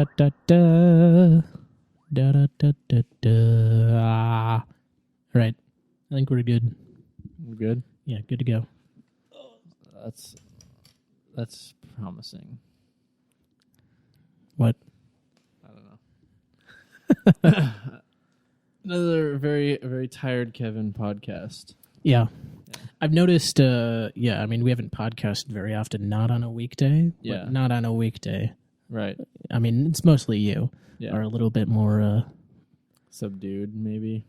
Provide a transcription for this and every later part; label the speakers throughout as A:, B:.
A: da da da da da da da da. All right, I think we're good.
B: We're good?
A: Yeah, good to go.
B: That's promising.
A: What?
B: I don't know. Another very tired Kevin podcast.
A: Yeah. I've noticed, I mean, we haven't podcasted very often, not on a weekday.
B: Yeah.
A: But not on a weekday.
B: Right.
A: I mean, it's mostly you.
B: Yeah.
A: Are a little bit more...
B: subdued, maybe.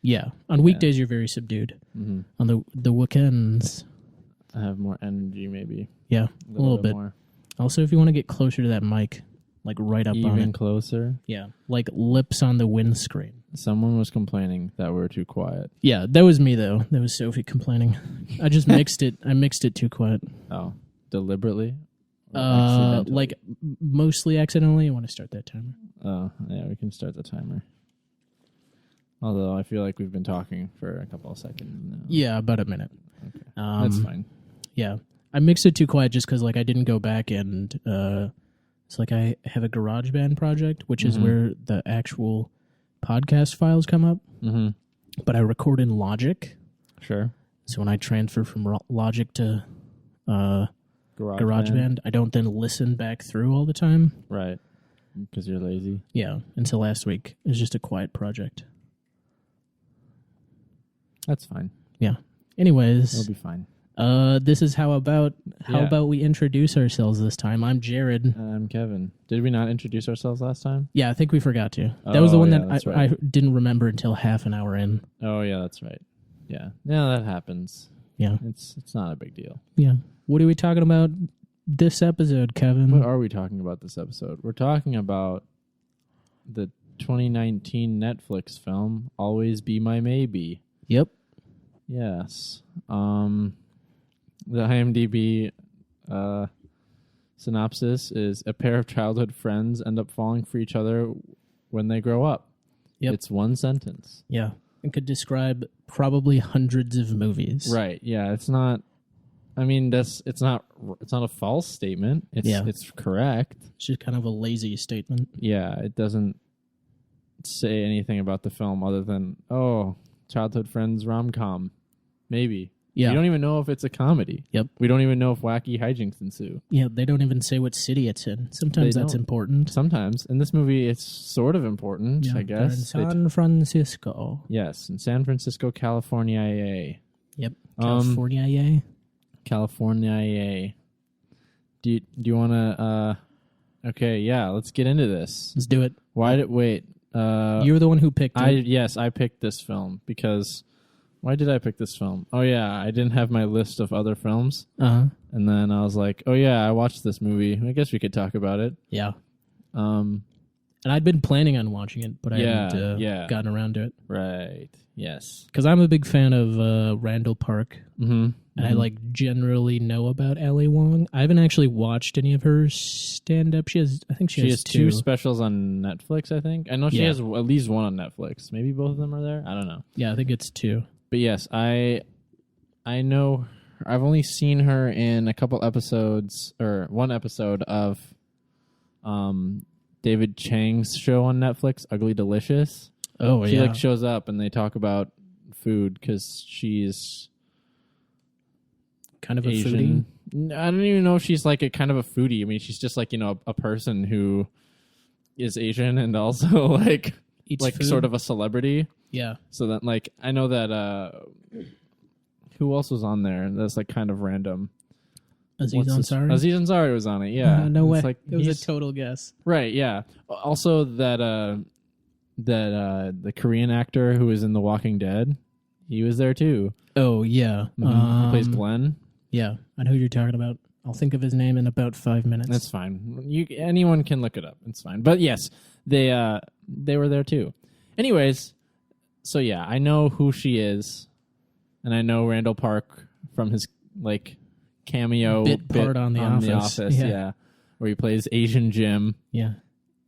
A: Yeah. On weekdays, you're very subdued.
B: Mm-hmm.
A: On the weekends...
B: I have more energy, maybe.
A: Yeah, a little bit.
B: More.
A: Also, if you want to get closer to that mic, like right up on it.
B: Even closer?
A: Yeah, like lips on the windscreen.
B: Someone was complaining that we're too quiet.
A: Yeah, that was me, though. That was Sophie complaining. I just mixed it. I mixed it too quiet.
B: Oh, deliberately?
A: Like mostly accidentally. I want to start that timer.
B: Oh, yeah, we can start the timer. Although I feel like we've been talking for a couple of seconds now.
A: Yeah, about a minute.
B: Okay. That's fine.
A: Yeah. I mixed it too quiet just because, like, I didn't go back and, it's like I have a GarageBand project, which is where the actual podcast files come up. Mm-hmm. But I record in Logic.
B: Sure.
A: So when I transfer from Logic to GarageBand, I don't then listen back through all the time.
B: Right. Because you're lazy.
A: Yeah. Until last week. It was just a quiet project.
B: That's fine.
A: Yeah. Anyways.
B: It'll be fine.
A: This is how about we introduce ourselves this time. I'm Jared.
B: I'm Kevin. Did we not introduce ourselves last time?
A: Yeah, I think we forgot to. That was the one that
B: right.
A: I didn't remember until half an hour in.
B: Oh yeah, that's right. Yeah. Yeah, that happens.
A: Yeah.
B: It's not a big deal.
A: Yeah. What are we talking about this episode, Kevin?
B: What are we talking about this episode? We're talking about the 2019 Netflix film, Always Be My Maybe.
A: Yep.
B: Yes. The IMDb synopsis is a pair of childhood friends end up falling for each other when they grow up.
A: Yep.
B: It's one sentence.
A: Yeah. It could describe probably hundreds of movies.
B: Right. Yeah. It's not. I mean, it's not a false statement. It's correct.
A: It's just kind of a lazy statement.
B: Yeah. It doesn't say anything about the film other than childhood friends rom-com. Maybe.
A: Yeah.
B: We don't even know if it's a comedy.
A: Yep.
B: We don't even know if wacky hijinks ensue.
A: Yeah, they don't even say what city it's in. Sometimes that's important.
B: Sometimes. In this movie, it's sort of important, I guess.
A: In San Francisco.
B: Yes, in San Francisco, California.
A: Yep. California.
B: California. Do you want to... okay, yeah, let's get into this.
A: Let's do it.
B: Wait.
A: You were the one who picked it.
B: Yes, I picked this film because... Why did I pick this film? Oh, yeah, I didn't have my list of other films. Uh-huh. And then I was like, oh, yeah, I watched this movie. I guess we could talk about it.
A: Yeah. And I'd been planning on watching it, but I hadn't gotten around to it.
B: Right. Yes.
A: Because I'm a big fan of Randall Park. Mm-hmm. And I generally know about Ali Wong. I haven't actually watched any of her stand-up. She has two
B: specials on Netflix, I think. I know she has at least one on Netflix. Maybe both of them are there. I don't know.
A: Yeah, I think it's two.
B: But yes, I know. I've only seen her in a couple episodes, or one episode of David Chang's show on Netflix, Ugly Delicious.
A: Oh,
B: she shows up and they talk about food because she's
A: kind of
B: Asian.
A: A foodie.
B: I don't even know if she's like a kind of a foodie. I mean, she's just like, a person who is Asian and also
A: eats food.
B: Sort of a celebrity.
A: Yeah.
B: So that I know that who else was on there? That's kind of random.
A: Aziz Ansari?
B: Aziz Ansari was on it. Yeah.
A: No way. It was a total guess.
B: Right. Yeah. Also that the Korean actor who was in The Walking Dead, he was there too.
A: Oh yeah.
B: Mm-hmm. He plays Glenn.
A: Yeah, I know who you're talking about. I'll think of his name in about 5 minutes.
B: That's fine. Anyone can look it up. It's fine. But yes, they were there too. Anyways, so yeah, I know who she is, and I know Randall Park from his cameo
A: bit part on The Office.
B: Yeah, where he plays Asian Jim.
A: Yeah,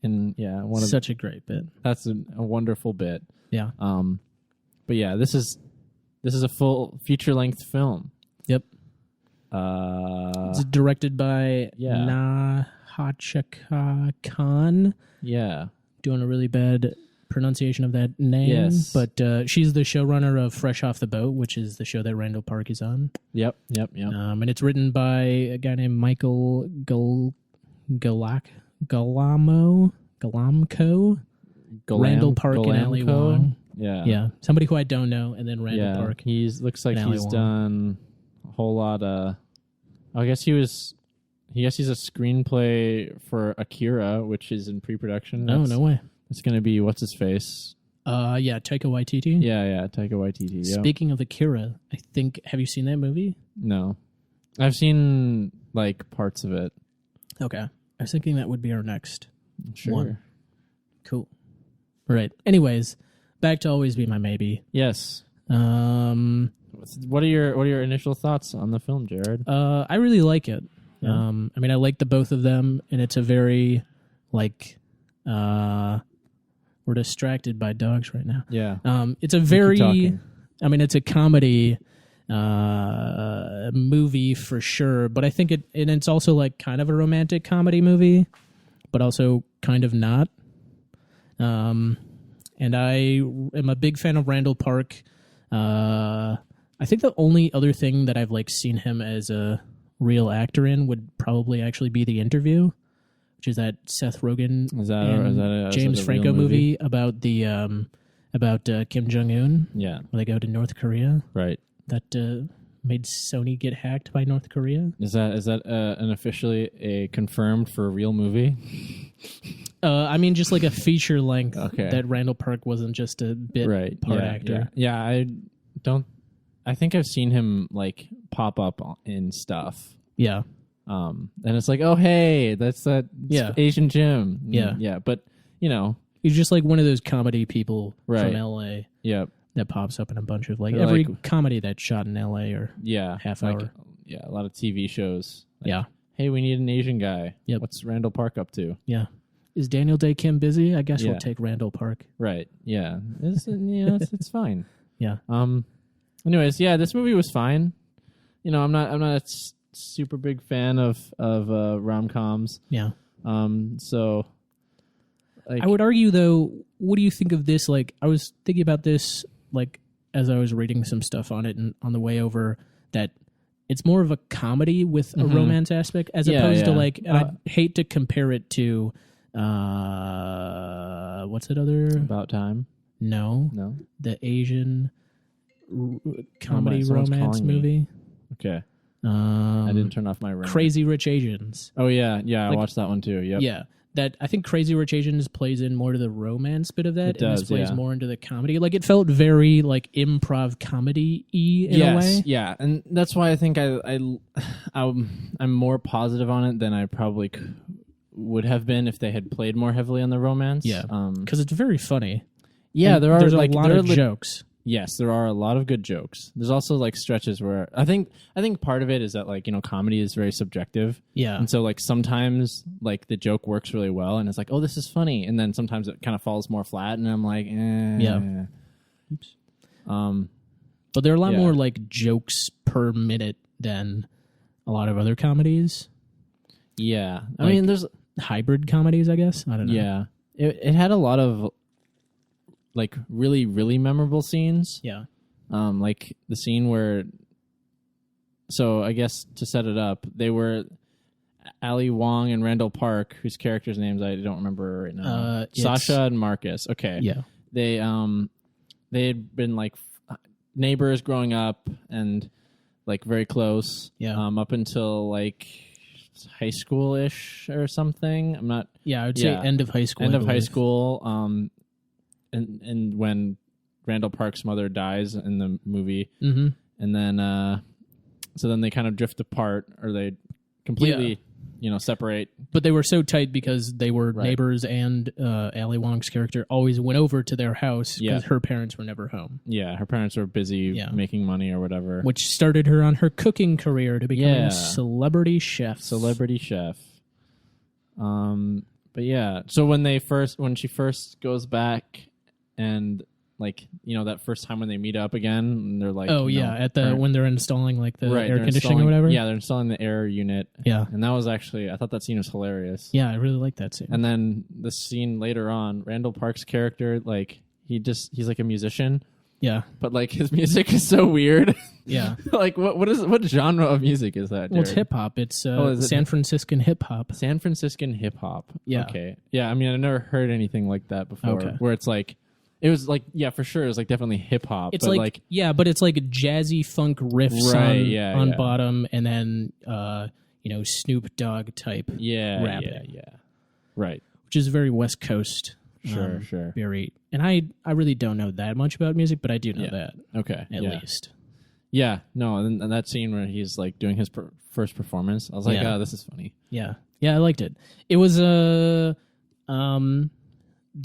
B: and
A: such a great bit.
B: That's a wonderful bit.
A: Yeah.
B: But yeah, this is a full feature length film.
A: Yep. It's directed by Nahachaka Khan.
B: Yeah.
A: Doing a really bad pronunciation of that name.
B: Yes.
A: But she's the showrunner of Fresh Off the Boat, which is the show that Randall Park is on.
B: Yep.
A: And it's written by a guy named Michael Galamco, Randall Park and Ali Wong. Yeah. Somebody who I don't know, and then Randall Park.
B: He looks like he's done a whole lot of. I guess he's a screenplay for Akira, which is in pre-production.
A: Oh, no way.
B: It's going to be what's his face?
A: Yeah, Taika Waititi.
B: Yeah, Taika Waititi. Yep.
A: Speaking of Akira, I think have you seen that movie?
B: No, I've seen like parts of it.
A: Okay, I was thinking that would be our next one. Cool. All right. Anyways, back to Always Be My Maybe.
B: Yes.
A: What
B: are your initial thoughts on the film, Jared?
A: I really like it.
B: Yeah.
A: I mean, I like the both of them, and it's a very like. We're distracted by dogs right now.
B: Yeah.
A: It's a very. I mean, it's a comedy movie for sure, but I think it's also like kind of a romantic comedy movie, but also kind of not. And I am a big fan of Randall Park. I think the only other thing that I've like seen him as a real actor in would probably actually be The Interview, which is that Seth Rogen and James Franco movie about the Kim Jong-un.
B: Yeah,
A: where they go to North Korea.
B: Right.
A: That made Sony get hacked by North Korea.
B: Is that an officially a confirmed for a real movie?
A: I mean, just like a feature length that Randall Park wasn't just a bit part actor.
B: Yeah. I think I've seen him like pop up in stuff.
A: Yeah.
B: And it's like, oh hey, that's that Asian Jim. Yeah. But
A: he's just like one of those comedy people from LA.
B: Yep.
A: That pops up in a bunch of like every comedy that's shot in LA or half hour.
B: A lot of TV shows. Like,
A: yeah.
B: Hey, we need an Asian guy.
A: Yep.
B: What's Randall Park up to?
A: Yeah. Is Daniel Day Kim busy? I guess we'll take Randall Park.
B: Right. Yeah. It's fine.
A: Yeah.
B: Anyways, this movie was fine. I'm not a super big fan of rom-coms.
A: Yeah.
B: So like,
A: I would argue though, what do you think of this? Like, I was thinking about this like as I was reading some stuff on it and on the way over, that it's more of a comedy with a romance aspect as opposed to like, and I hate to compare it to what's that other
B: About Time?
A: No. The Asian comedy romance movie.
B: Okay. I didn't turn off my ring.
A: Crazy Rich Asians.
B: Oh yeah, I watched that one too. Yep.
A: Yeah, that I think Crazy Rich Asians plays in more to the romance bit of that, and this plays more into the comedy. Like it felt very like improv comedy-y in a way.
B: Yeah, and that's why I think I'm more positive on it than I probably would have been if they had played more heavily on the romance.
A: Yeah, because it's very funny.
B: Yeah,
A: and there's a lot of jokes.
B: Yes, there are a lot of good jokes. There's also like stretches where I think part of it is that like, comedy is very subjective.
A: Yeah.
B: And so like sometimes like the joke works really well and it's like, oh, this is funny. And then sometimes it kind of falls more flat and I'm like,
A: Yeah. Oops. But there are a lot more like jokes per minute than a lot of other comedies.
B: Yeah.
A: I mean, there's hybrid comedies, I guess. I don't know.
B: Yeah. It had a lot of like really, really memorable scenes.
A: Yeah.
B: Like the scene where, so I guess to set it up, they were Ali Wong and Randall Park, whose characters' names I don't remember right now. Sasha and Marcus. Okay.
A: Yeah.
B: They had been like neighbors growing up and like very close.
A: Yeah.
B: Up until like high school-ish or something. I'm not.
A: Yeah, I would say end of high school.
B: End of high school. And when Randall Park's mother dies in the movie, and then so then they kind of drift apart, or they completely, separate.
A: But they were so tight because they were neighbors, and Ali Wong's character always went over to their house because her parents were never home.
B: Yeah, her parents were busy making money or whatever,
A: which started her on her cooking career to become a celebrity chef. But
B: yeah, so when she first goes back and like, you know, that first time when they meet up again, and they're like,
A: oh
B: you
A: yeah,
B: know,
A: at the when they're installing like the
B: right,
A: air conditioning or whatever.
B: Yeah, they're installing the air unit.
A: Yeah,
B: and that was actually, I thought that scene was hilarious.
A: Yeah, I really like that scene.
B: And then the scene later on, Randall Park's character, like he's like a musician.
A: Yeah,
B: but like his music is so weird.
A: Yeah,
B: like what genre of music is that? Jared?
A: Well, it's hip hop. It's San Franciscan hip hop.
B: San Franciscan hip hop.
A: Yeah.
B: Okay. Yeah. I mean, I've never heard anything like that before.
A: Okay.
B: Where it's like, it was like, yeah, for sure, it was like definitely hip hop.
A: It's
B: but
A: like yeah, but it's like jazzy funk riffs on bottom, and then Snoop Dogg type.
B: Yeah.
A: rapping.
B: Yeah. Right.
A: Which is very West Coast.
B: Sure.
A: Very, and I really don't know that much about music, but I do know that.
B: Okay.
A: At least.
B: Yeah. No, and that scene where he's like doing his first performance, I was like, oh, this is funny.
A: Yeah. Yeah, I liked it. It was the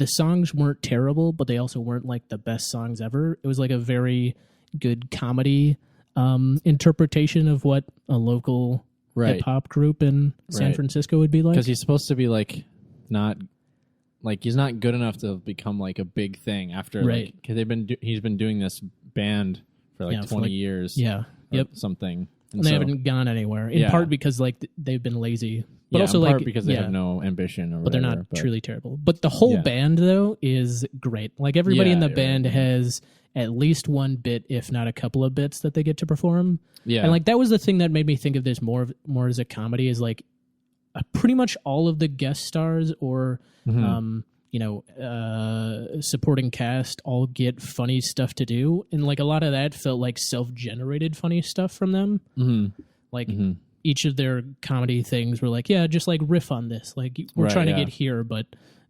A: songs weren't terrible, but they also weren't like the best songs ever. It was like a very good comedy interpretation of what a local hip hop group in San Francisco would be like.
B: Because he's supposed to be like not. Like he's not good enough to become like a big thing after, like, because he's been doing this band for like 20 years, something,
A: and they haven't gone anywhere. In part because like they've been lazy, but also
B: in part
A: like
B: because they have no ambition, or
A: but
B: whatever,
A: they're not truly terrible. But the whole band though is great. Like everybody in the band has at least one bit, if not a couple of bits, that they get to perform. Yeah, and like that was the thing that made me think of this more as a comedy. Is like pretty much all of the guest stars or supporting cast all get funny stuff to do, and like a lot of that felt like self-generated funny stuff from them. Like each of their comedy things were like, just like riff on this, like we're trying to get here, but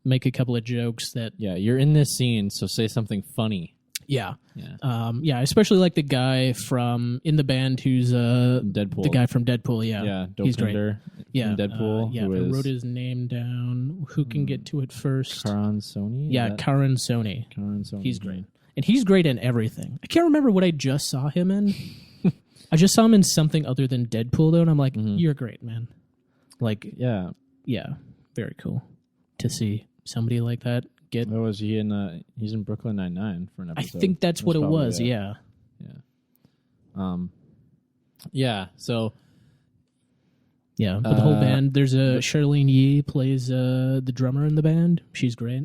A: make a couple of jokes that
B: you're in this scene, so say something funny.
A: Especially like the guy from in the band who's
B: Deadpool.
A: The guy from Deadpool, he's great.
B: Deadpool.
A: I wrote his name down. Who can get to it first?
B: Karan Soni.
A: Karan Soni. He's great, and he's great in everything. I can't remember what I just saw him in. I just saw him in something other than Deadpool though, and I'm like, you're great, man. Like, very cool to see somebody like that.
B: What was he in? He's in Brooklyn Nine-Nine for an episode.
A: I think that's what it was. Yeah.
B: So.
A: Yeah, but the whole band. There's Charlene Yee plays the drummer in the band. She's great.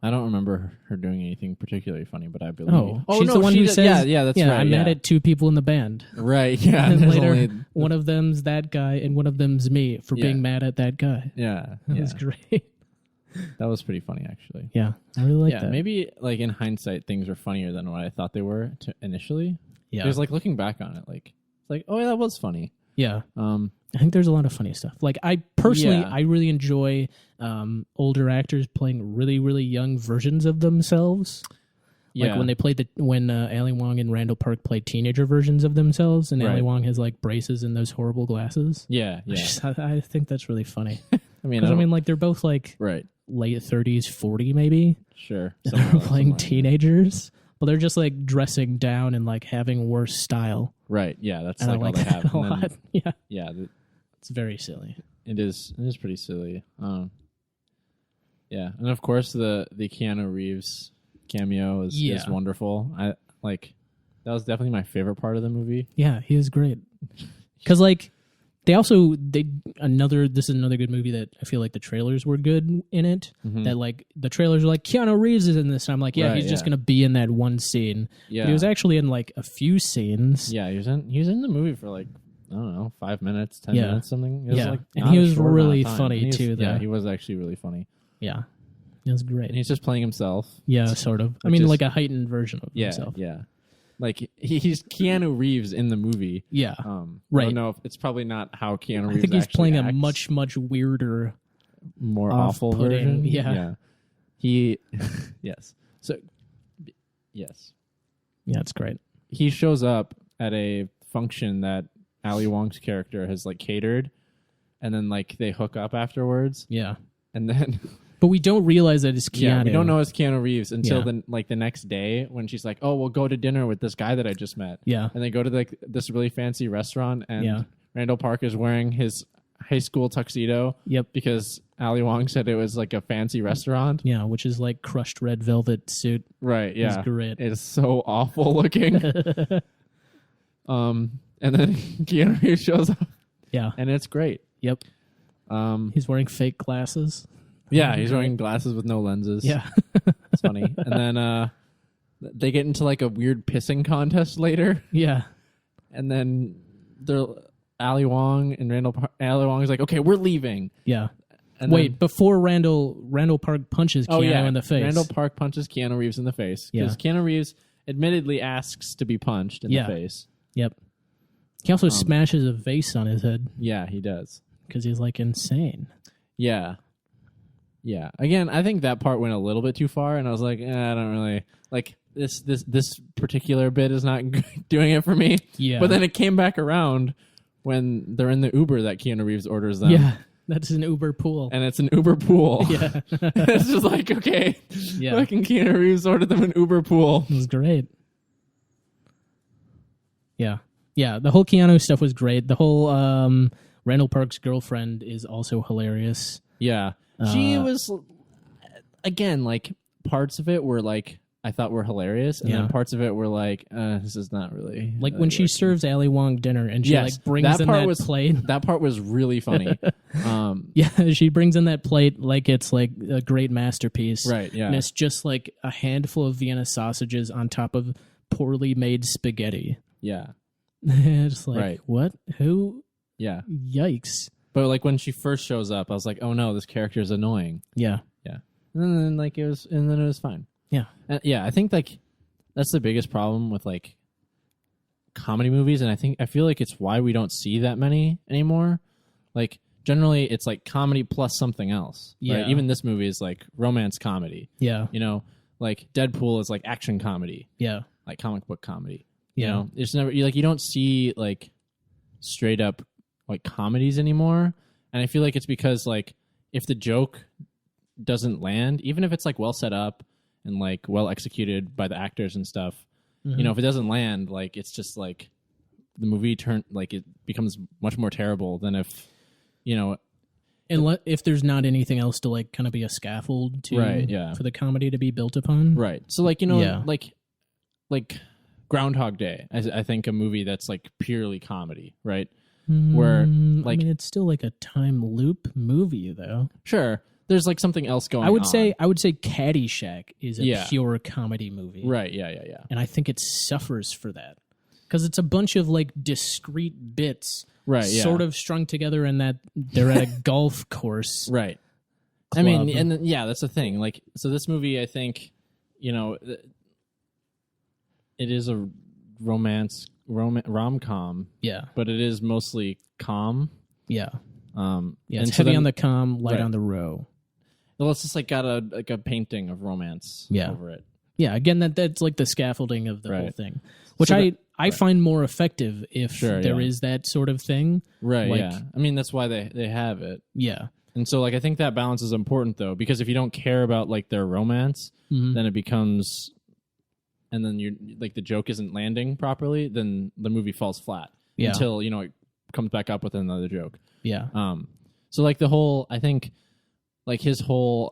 B: I don't remember her doing anything particularly funny, but I believe.
A: She's the one who says,
B: that's right.
A: I'm mad at two people in the band.
B: Right. Yeah.
A: And then later, one of them's that guy, and one of them's me for being mad at that guy.
B: Yeah.
A: That was great.
B: That was pretty funny, actually.
A: Yeah, I really like that.
B: Maybe like in hindsight, things were funnier than what I thought they were initially. Yeah, because like looking back on it, like it's like, oh yeah, that was funny. Yeah.
A: I think there's a lot of funny stuff. Like I personally, I really enjoy older actors playing really, really young versions of themselves. Like when they played when Ali Wong and Randall Park played teenager versions of themselves, and Ali Wong has like braces and those horrible glasses. I think that's really funny. I mean, like they're both like late 30s, 40 maybe.
B: Sure.
A: Playing teenagers, but they're just like dressing down and like having worse style.
B: Right. Yeah, that's
A: and
B: like all they have.
A: A lot. Yeah.
B: Yeah.
A: It's very silly.
B: It is pretty silly. Yeah, and of course the Keanu Reeves cameo is wonderful. I like that was definitely my favorite part of the movie.
A: Yeah, he was great. Because like this is another good movie that I feel like the trailers were good in it. That like the trailers were like Keanu Reeves is in this, and I'm like, he's just gonna be in that one scene. Yeah, but he was actually in like a few scenes.
B: Yeah, he was in the movie for like, I don't know, 5 minutes, 10 minutes, something. It was like
A: and he was really funny too.
B: Yeah, he was actually really funny.
A: Yeah, it was great.
B: And he's just playing himself.
A: Yeah, sort of. I mean, like a heightened version of himself.
B: Yeah. Like he's Keanu Reeves in the movie.
A: Yeah,
B: right. I don't know if it's probably not how Keanu Reeves.
A: I think he's playing
B: acts.
A: A much weirder,
B: more awful version.
A: Yeah.
B: He, yes. So, yes.
A: Yeah, it's great.
B: He shows up at a function that Ali Wong's character has like catered, and then like they hook up afterwards.
A: Yeah,
B: and then.
A: But we don't realize that it's Keanu.
B: Yeah, we don't know it's Keanu Reeves until the next day when she's like, "Oh, we'll go to dinner with this guy that I just met."
A: Yeah,
B: and they go to like this really fancy restaurant, and Randall Park is wearing his high school tuxedo.
A: Yep.
B: Because Ali Wong said it was like a fancy restaurant.
A: Yeah, which is like crushed red velvet suit.
B: Right. Yeah.
A: It's great.
B: It is so awful looking. And then Keanu Reeves shows up.
A: Yeah.
B: And it's great.
A: Yep. He's wearing fake glasses.
B: Yeah, he's wearing glasses with no lenses.
A: Yeah.
B: It's funny. And then they get into like a weird pissing contest later.
A: Yeah.
B: And then they're Ali Wong and Ali Wong is like, okay, we're leaving.
A: Yeah.
B: And
A: wait, before Randall Park punches Keanu in the face.
B: Randall Park punches Keanu Reeves in the face. Because Keanu Reeves admittedly asks to be punched in the face.
A: Yep. He also smashes a vase on his head.
B: Yeah, he does.
A: Because he's like insane.
B: Yeah. Yeah. Again, I think that part went a little bit too far, and I was like, I don't really like this particular bit is not doing it for me.
A: Yeah.
B: But then it came back around when they're in the Uber that Keanu Reeves orders them.
A: Yeah. That's an Uber pool.
B: And it's an Uber pool.
A: Yeah.
B: It's just like, okay.
A: Yeah.
B: Fucking Keanu Reeves ordered them an Uber pool.
A: It was great. Yeah. Yeah. The whole Keanu stuff was great. The whole Randall Park's girlfriend is also hilarious.
B: Yeah. She was, again, like, parts of it were like, I thought were hilarious, and then parts of it were like, this is not really...
A: Like when she serves Ali Wong dinner, and she like brings in that plate.
B: That part was really funny.
A: Yeah, she brings in that plate like it's like a great masterpiece.
B: Right, yeah.
A: And it's just like a handful of Vienna sausages on top of poorly made spaghetti.
B: Yeah.
A: It's like, what? Who?
B: Yeah.
A: Yikes.
B: But like when she first shows up, I was like, oh no, this character is annoying.
A: Yeah.
B: Yeah. And then it was fine.
A: Yeah.
B: Yeah, I think like that's the biggest problem with like comedy movies, and I feel like it's why we don't see that many anymore. Like generally it's like comedy plus something else.
A: Yeah.
B: Right? Even this movie is like romance comedy.
A: Yeah.
B: You know, like Deadpool is like action comedy.
A: Yeah.
B: Like comic book comedy.
A: Yeah.
B: You know, it's never you don't see like straight up like comedies anymore. And I feel like it's because like if the joke doesn't land, even if it's like well set up and like well executed by the actors and stuff, you know, if it doesn't land, like it's just like the movie it becomes much more terrible than if, you know,
A: if there's not anything else to like kind of be a scaffold to for the comedy to be built upon.
B: Right. So like, you know, like Groundhog Day, I think a movie that's like purely comedy, right? Where like
A: I mean, it's still like a time loop movie though.
B: Sure. There's like something else going on.
A: I would say Caddyshack is a pure comedy movie.
B: Right, yeah.
A: And I think it suffers for that. Because it's a bunch of like discrete bits sort of strung together in that they're at a golf course.
B: Right.
A: Club.
B: I mean, and then, that's the thing. Like, so this movie, I think, you know, it is a rom-com.
A: Yeah.
B: But it is mostly calm.
A: Yeah.
B: It's
A: heavy on the calm, light on the row.
B: Well, it's just like got a painting of romance over it.
A: Yeah, again, that's like the scaffolding of the whole thing, which
B: So
A: I find more effective if there is that sort of thing.
B: Right,
A: like,
B: yeah. I mean, that's why they have it.
A: Yeah.
B: And so, like, I think that balance is important, though, because if you don't care about, like, their romance, then it becomes... And then you're like the joke isn't landing properly, then the movie falls flat until, you know, it comes back up with another joke.
A: Yeah.
B: So, like, the whole... I think... Like his whole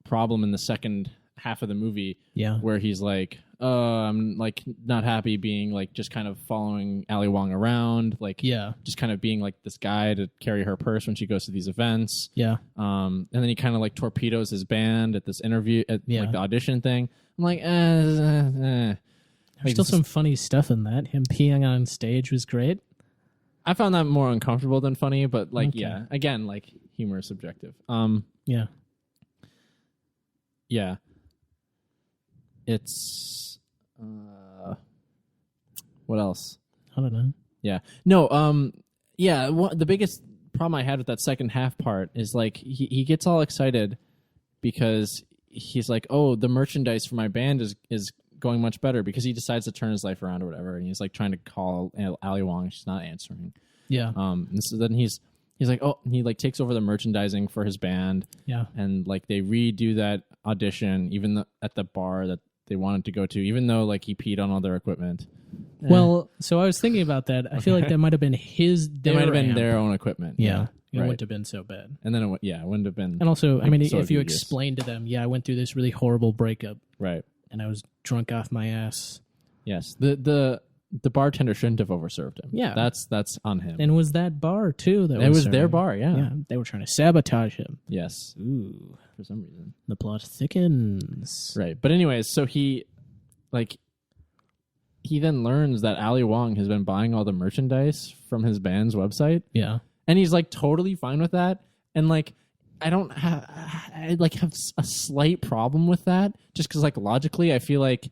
B: problem in the second half of the movie, where he's like, I'm like not happy being like just kind of following Ali Wong around, like just kind of being like this guy to carry her purse when she goes to these events.
A: Yeah.
B: And then he kind of like torpedoes his band at this interview at like the audition thing. I'm like, There's
A: still some funny stuff in that. Him peeing on stage was great.
B: I found that more uncomfortable than funny, but like, again, like humor is subjective.
A: Yeah.
B: It's, what else?
A: I don't know.
B: Yeah. No, the biggest problem I had with that second half part is like, he gets all excited because he's like, oh, the merchandise for my band is going much better, because he decides to turn his life around or whatever, and he's like trying to call Ali Wong, she's not answering.
A: Yeah.
B: And so then he's like, oh, he like takes over the merchandising for his band.
A: Yeah.
B: And like they redo that audition, even at the bar that they wanted to go to, even though like he peed on all their equipment.
A: Well, so I was thinking about that. I feel like that might have been
B: It might have been their own equipment.
A: Yeah. It
B: Right.
A: wouldn't have been so bad.
B: And then it wouldn't have been.
A: And also,
B: like,
A: I mean,
B: so
A: if you
B: egregious.
A: explain to them, I went through this really horrible breakup
B: Right.
A: and I was drunk off my ass.
B: Yes. The bartender shouldn't have overserved him.
A: Yeah.
B: That's on him.
A: And was that bar, too?
B: It was their
A: serving.
B: bar, yeah.
A: Yeah, they were trying to sabotage him.
B: Yes.
A: Ooh.
B: For some reason.
A: The plot thickens.
B: Right. But anyways, so he then learns that Ali Wong has been buying all the merchandise from his band's website.
A: Yeah.
B: And he's like totally fine with that. And like, I have a slight problem with that just because like logically I feel like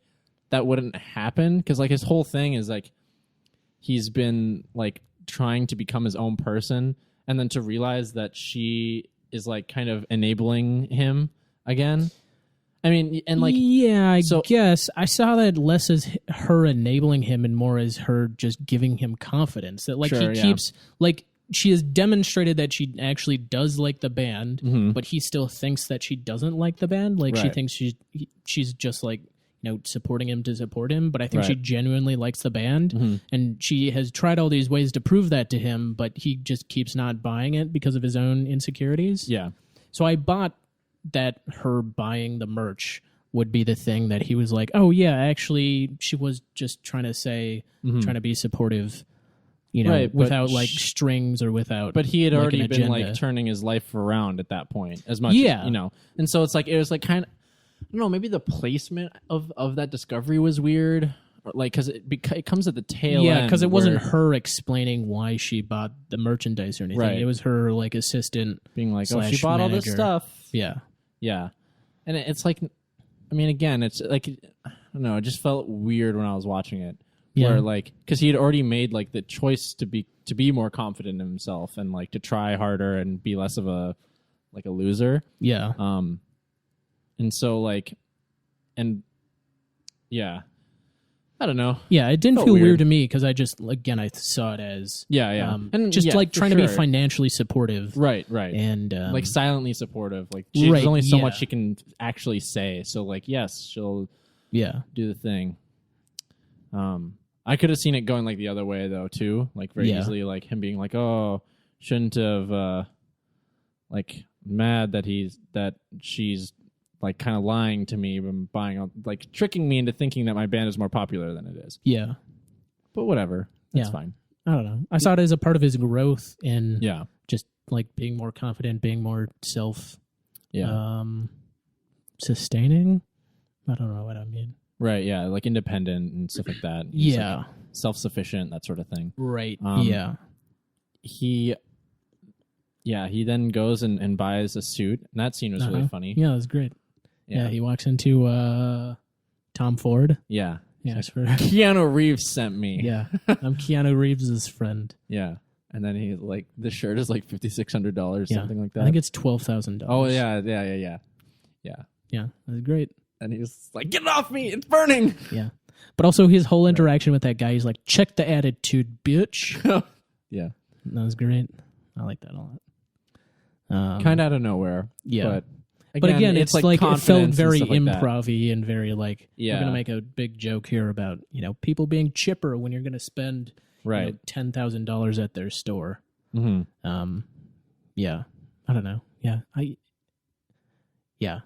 B: that wouldn't happen because like his whole thing is like he's been like trying to become his own person and then to realize that she is like kind of enabling him again. I mean, and like,
A: yeah, I guess I saw that less as her enabling him and more as her just giving him confidence that like
B: Sure,
A: he
B: yeah.
A: keeps like she has demonstrated that she actually does like the band,
B: Mhm.
A: but he still thinks that she doesn't like the band. Like she
B: Right.
A: thinks she's just like, supporting him to support him, but I think she
B: Right.
A: genuinely likes the band,
B: Mhm.
A: and she has tried all these ways to prove that to him, but he just keeps not buying it because of his own insecurities.
B: yeah.
A: So I bought that her buying the merch would be the thing that he was like, oh yeah, actually she was just trying to say, trying to be supportive,
B: Right, but
A: without like strings or without.
B: But he had
A: like,
B: already
A: an
B: been
A: agenda.
B: like turning his life around at that point as much,
A: Yeah.
B: as, and so it was like kind of, I don't know, maybe the placement of that discovery was weird, or like because it comes at the tail
A: Yeah,
B: end.
A: because it wasn't
B: where
A: her explaining why she bought the merchandise or anything.
B: Right.
A: It was her like assistant
B: being like, oh,
A: slash
B: she bought all this
A: manager.
B: stuff.
A: Yeah.
B: Yeah, and it's like, I mean, again, it's like, I don't know, it just felt weird when I was watching it.
A: Yeah.
B: Where like, because he had already made like the choice to be more confident in himself and like to try harder and be less of a loser.
A: Yeah.
B: And so like, and yeah, I don't know.
A: Yeah, it didn't
B: Felt
A: feel
B: weird.
A: weird to me because I just, again, I saw it as
B: Yeah. And
A: just
B: yeah,
A: like
B: for
A: trying to be
B: sure.
A: financially supportive.
B: Right.
A: And
B: Like silently supportive. Like there's
A: Right,
B: only so
A: yeah.
B: much she can actually say. So like, yes, she'll
A: yeah.
B: do the thing. I could have seen it going like the other way though too, like very
A: Yeah.
B: easily, like him being like, "Oh, shouldn't have," like mad that she's like kind of lying to me and like tricking me into thinking that my band is more popular than it is.
A: Yeah.
B: But whatever, that's
A: Yeah.
B: fine.
A: I don't know. I saw it as a part of his growth in
B: Yeah,
A: just like being more confident, being more self
B: yeah,
A: sustaining. I don't know what I mean.
B: right. Yeah, like independent and stuff like that.
A: Yeah.
B: Self-sufficient, that sort of thing.
A: Right.
B: Yeah. He then goes and buys a suit, and that scene was really funny.
A: Yeah, it was great. Yeah, he walks into Tom Ford.
B: Yeah.
A: Yeah,
B: Keanu Reeves sent me.
A: yeah. I'm Keanu Reeves' friend.
B: Yeah. And then he like the shirt is like $5,600,
A: Yeah.
B: something like that.
A: I think it's $12,000.
B: Oh yeah.
A: Yeah, it was great.
B: And he was like, "Get it off me! It's burning!"
A: Yeah, but also his whole interaction with that guy, he's like, "Check the attitude, bitch."
B: Yeah.
A: That was great. I like that a lot.
B: Kind of out of nowhere.
A: Yeah.
B: But
A: again, it's like it felt
B: confidence
A: very
B: and stuff like that.
A: improv-y and very like,
B: Yeah.
A: we're going to make a big joke here about, people being chipper when you're going to spend
B: Right.
A: $10,000 at their store.
B: Mm-hmm.
A: Yeah. I don't know. Yeah. Yeah.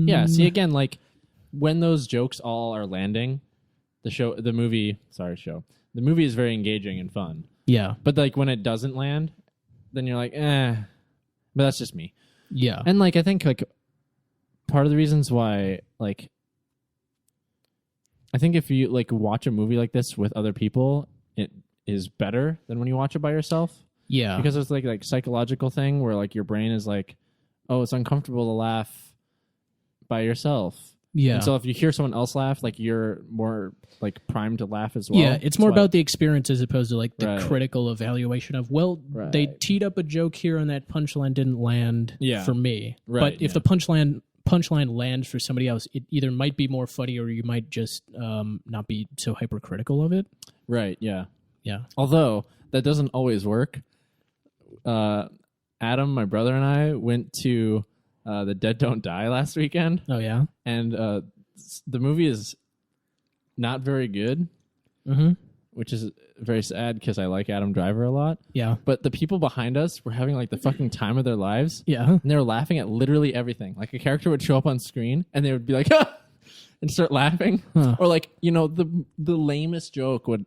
B: Yeah. See, again, like when those jokes all are landing, the movie is very engaging and fun.
A: Yeah.
B: But like when it doesn't land, then you're like, eh. But that's just me.
A: Yeah.
B: And like I think like part of the reasons why like I think if you like watch a movie like this with other people, it is better than when you watch it by yourself.
A: Yeah.
B: Because it's like psychological thing where like your brain is like, oh, it's uncomfortable to laugh by yourself.
A: Yeah.
B: And so if you hear someone else laugh, like you're more like primed to laugh as well.
A: Yeah, it's more about the experience as opposed to like the
B: Right.
A: critical evaluation of, well,
B: Right.
A: they teed up a joke here and that punchline didn't land
B: Yeah.
A: for me.
B: Right,
A: But if the punchline lands for somebody else, it either might be more funny or you might just not be so hypercritical of it.
B: Right, yeah.
A: Yeah.
B: Although that doesn't always work. Adam, my brother, and I went to The Dead Don't Die last weekend,
A: Oh yeah.
B: and the movie is not very good, which is very sad because I like Adam Driver a lot.
A: Yeah.
B: But the people behind us were having like the fucking time of their lives.
A: Yeah.
B: And they were laughing at literally everything. Like a character would show up on screen and they would be like, ah! And start laughing.
A: Huh.
B: Or like, the lamest joke would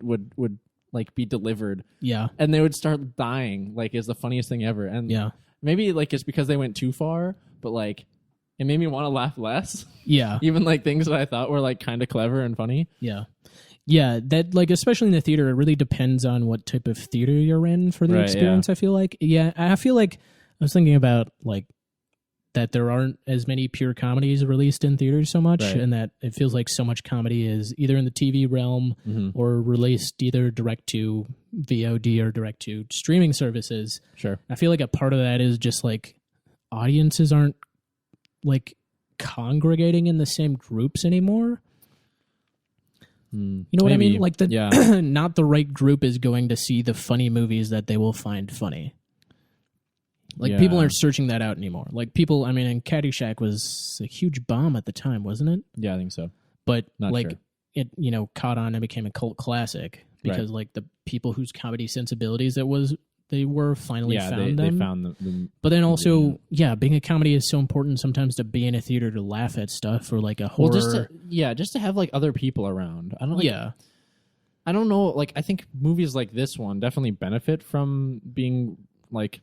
B: like be delivered.
A: Yeah.
B: And they would start dying like is the funniest thing ever. And
A: Yeah.
B: maybe like it's because they went too far, but like it made me want to laugh less.
A: Yeah.
B: Even like things that I thought were like kind of clever and funny.
A: Yeah. Yeah, that like especially in the theater, it really depends on what type of theater you're in for the experience. I feel like, I feel like I was thinking about like that there aren't as many pure comedies released in theaters so much, and that it feels like so much comedy is either in the TV realm or released either direct to VOD or direct to streaming services.
B: Sure,
A: I feel like a part of that is just like audiences aren't like congregating in the same groups anymore. You know what I mean? Like not the right group is going to see the funny movies that they will find funny. Like people aren't searching that out anymore. Like people, I mean, and Caddyshack was a huge bomb at the time, wasn't it?
B: Yeah, I think so.
A: But
B: Not
A: like
B: sure.
A: it, caught on and became a cult classic because like the people whose comedy sensibilities they were finally found them.
B: They found the
A: but then also, being a comedy is so important sometimes to be in a theater to laugh at stuff or like a horror.
B: Well, just to have like other people around. I don't know. Like I think movies like this one definitely benefit from being like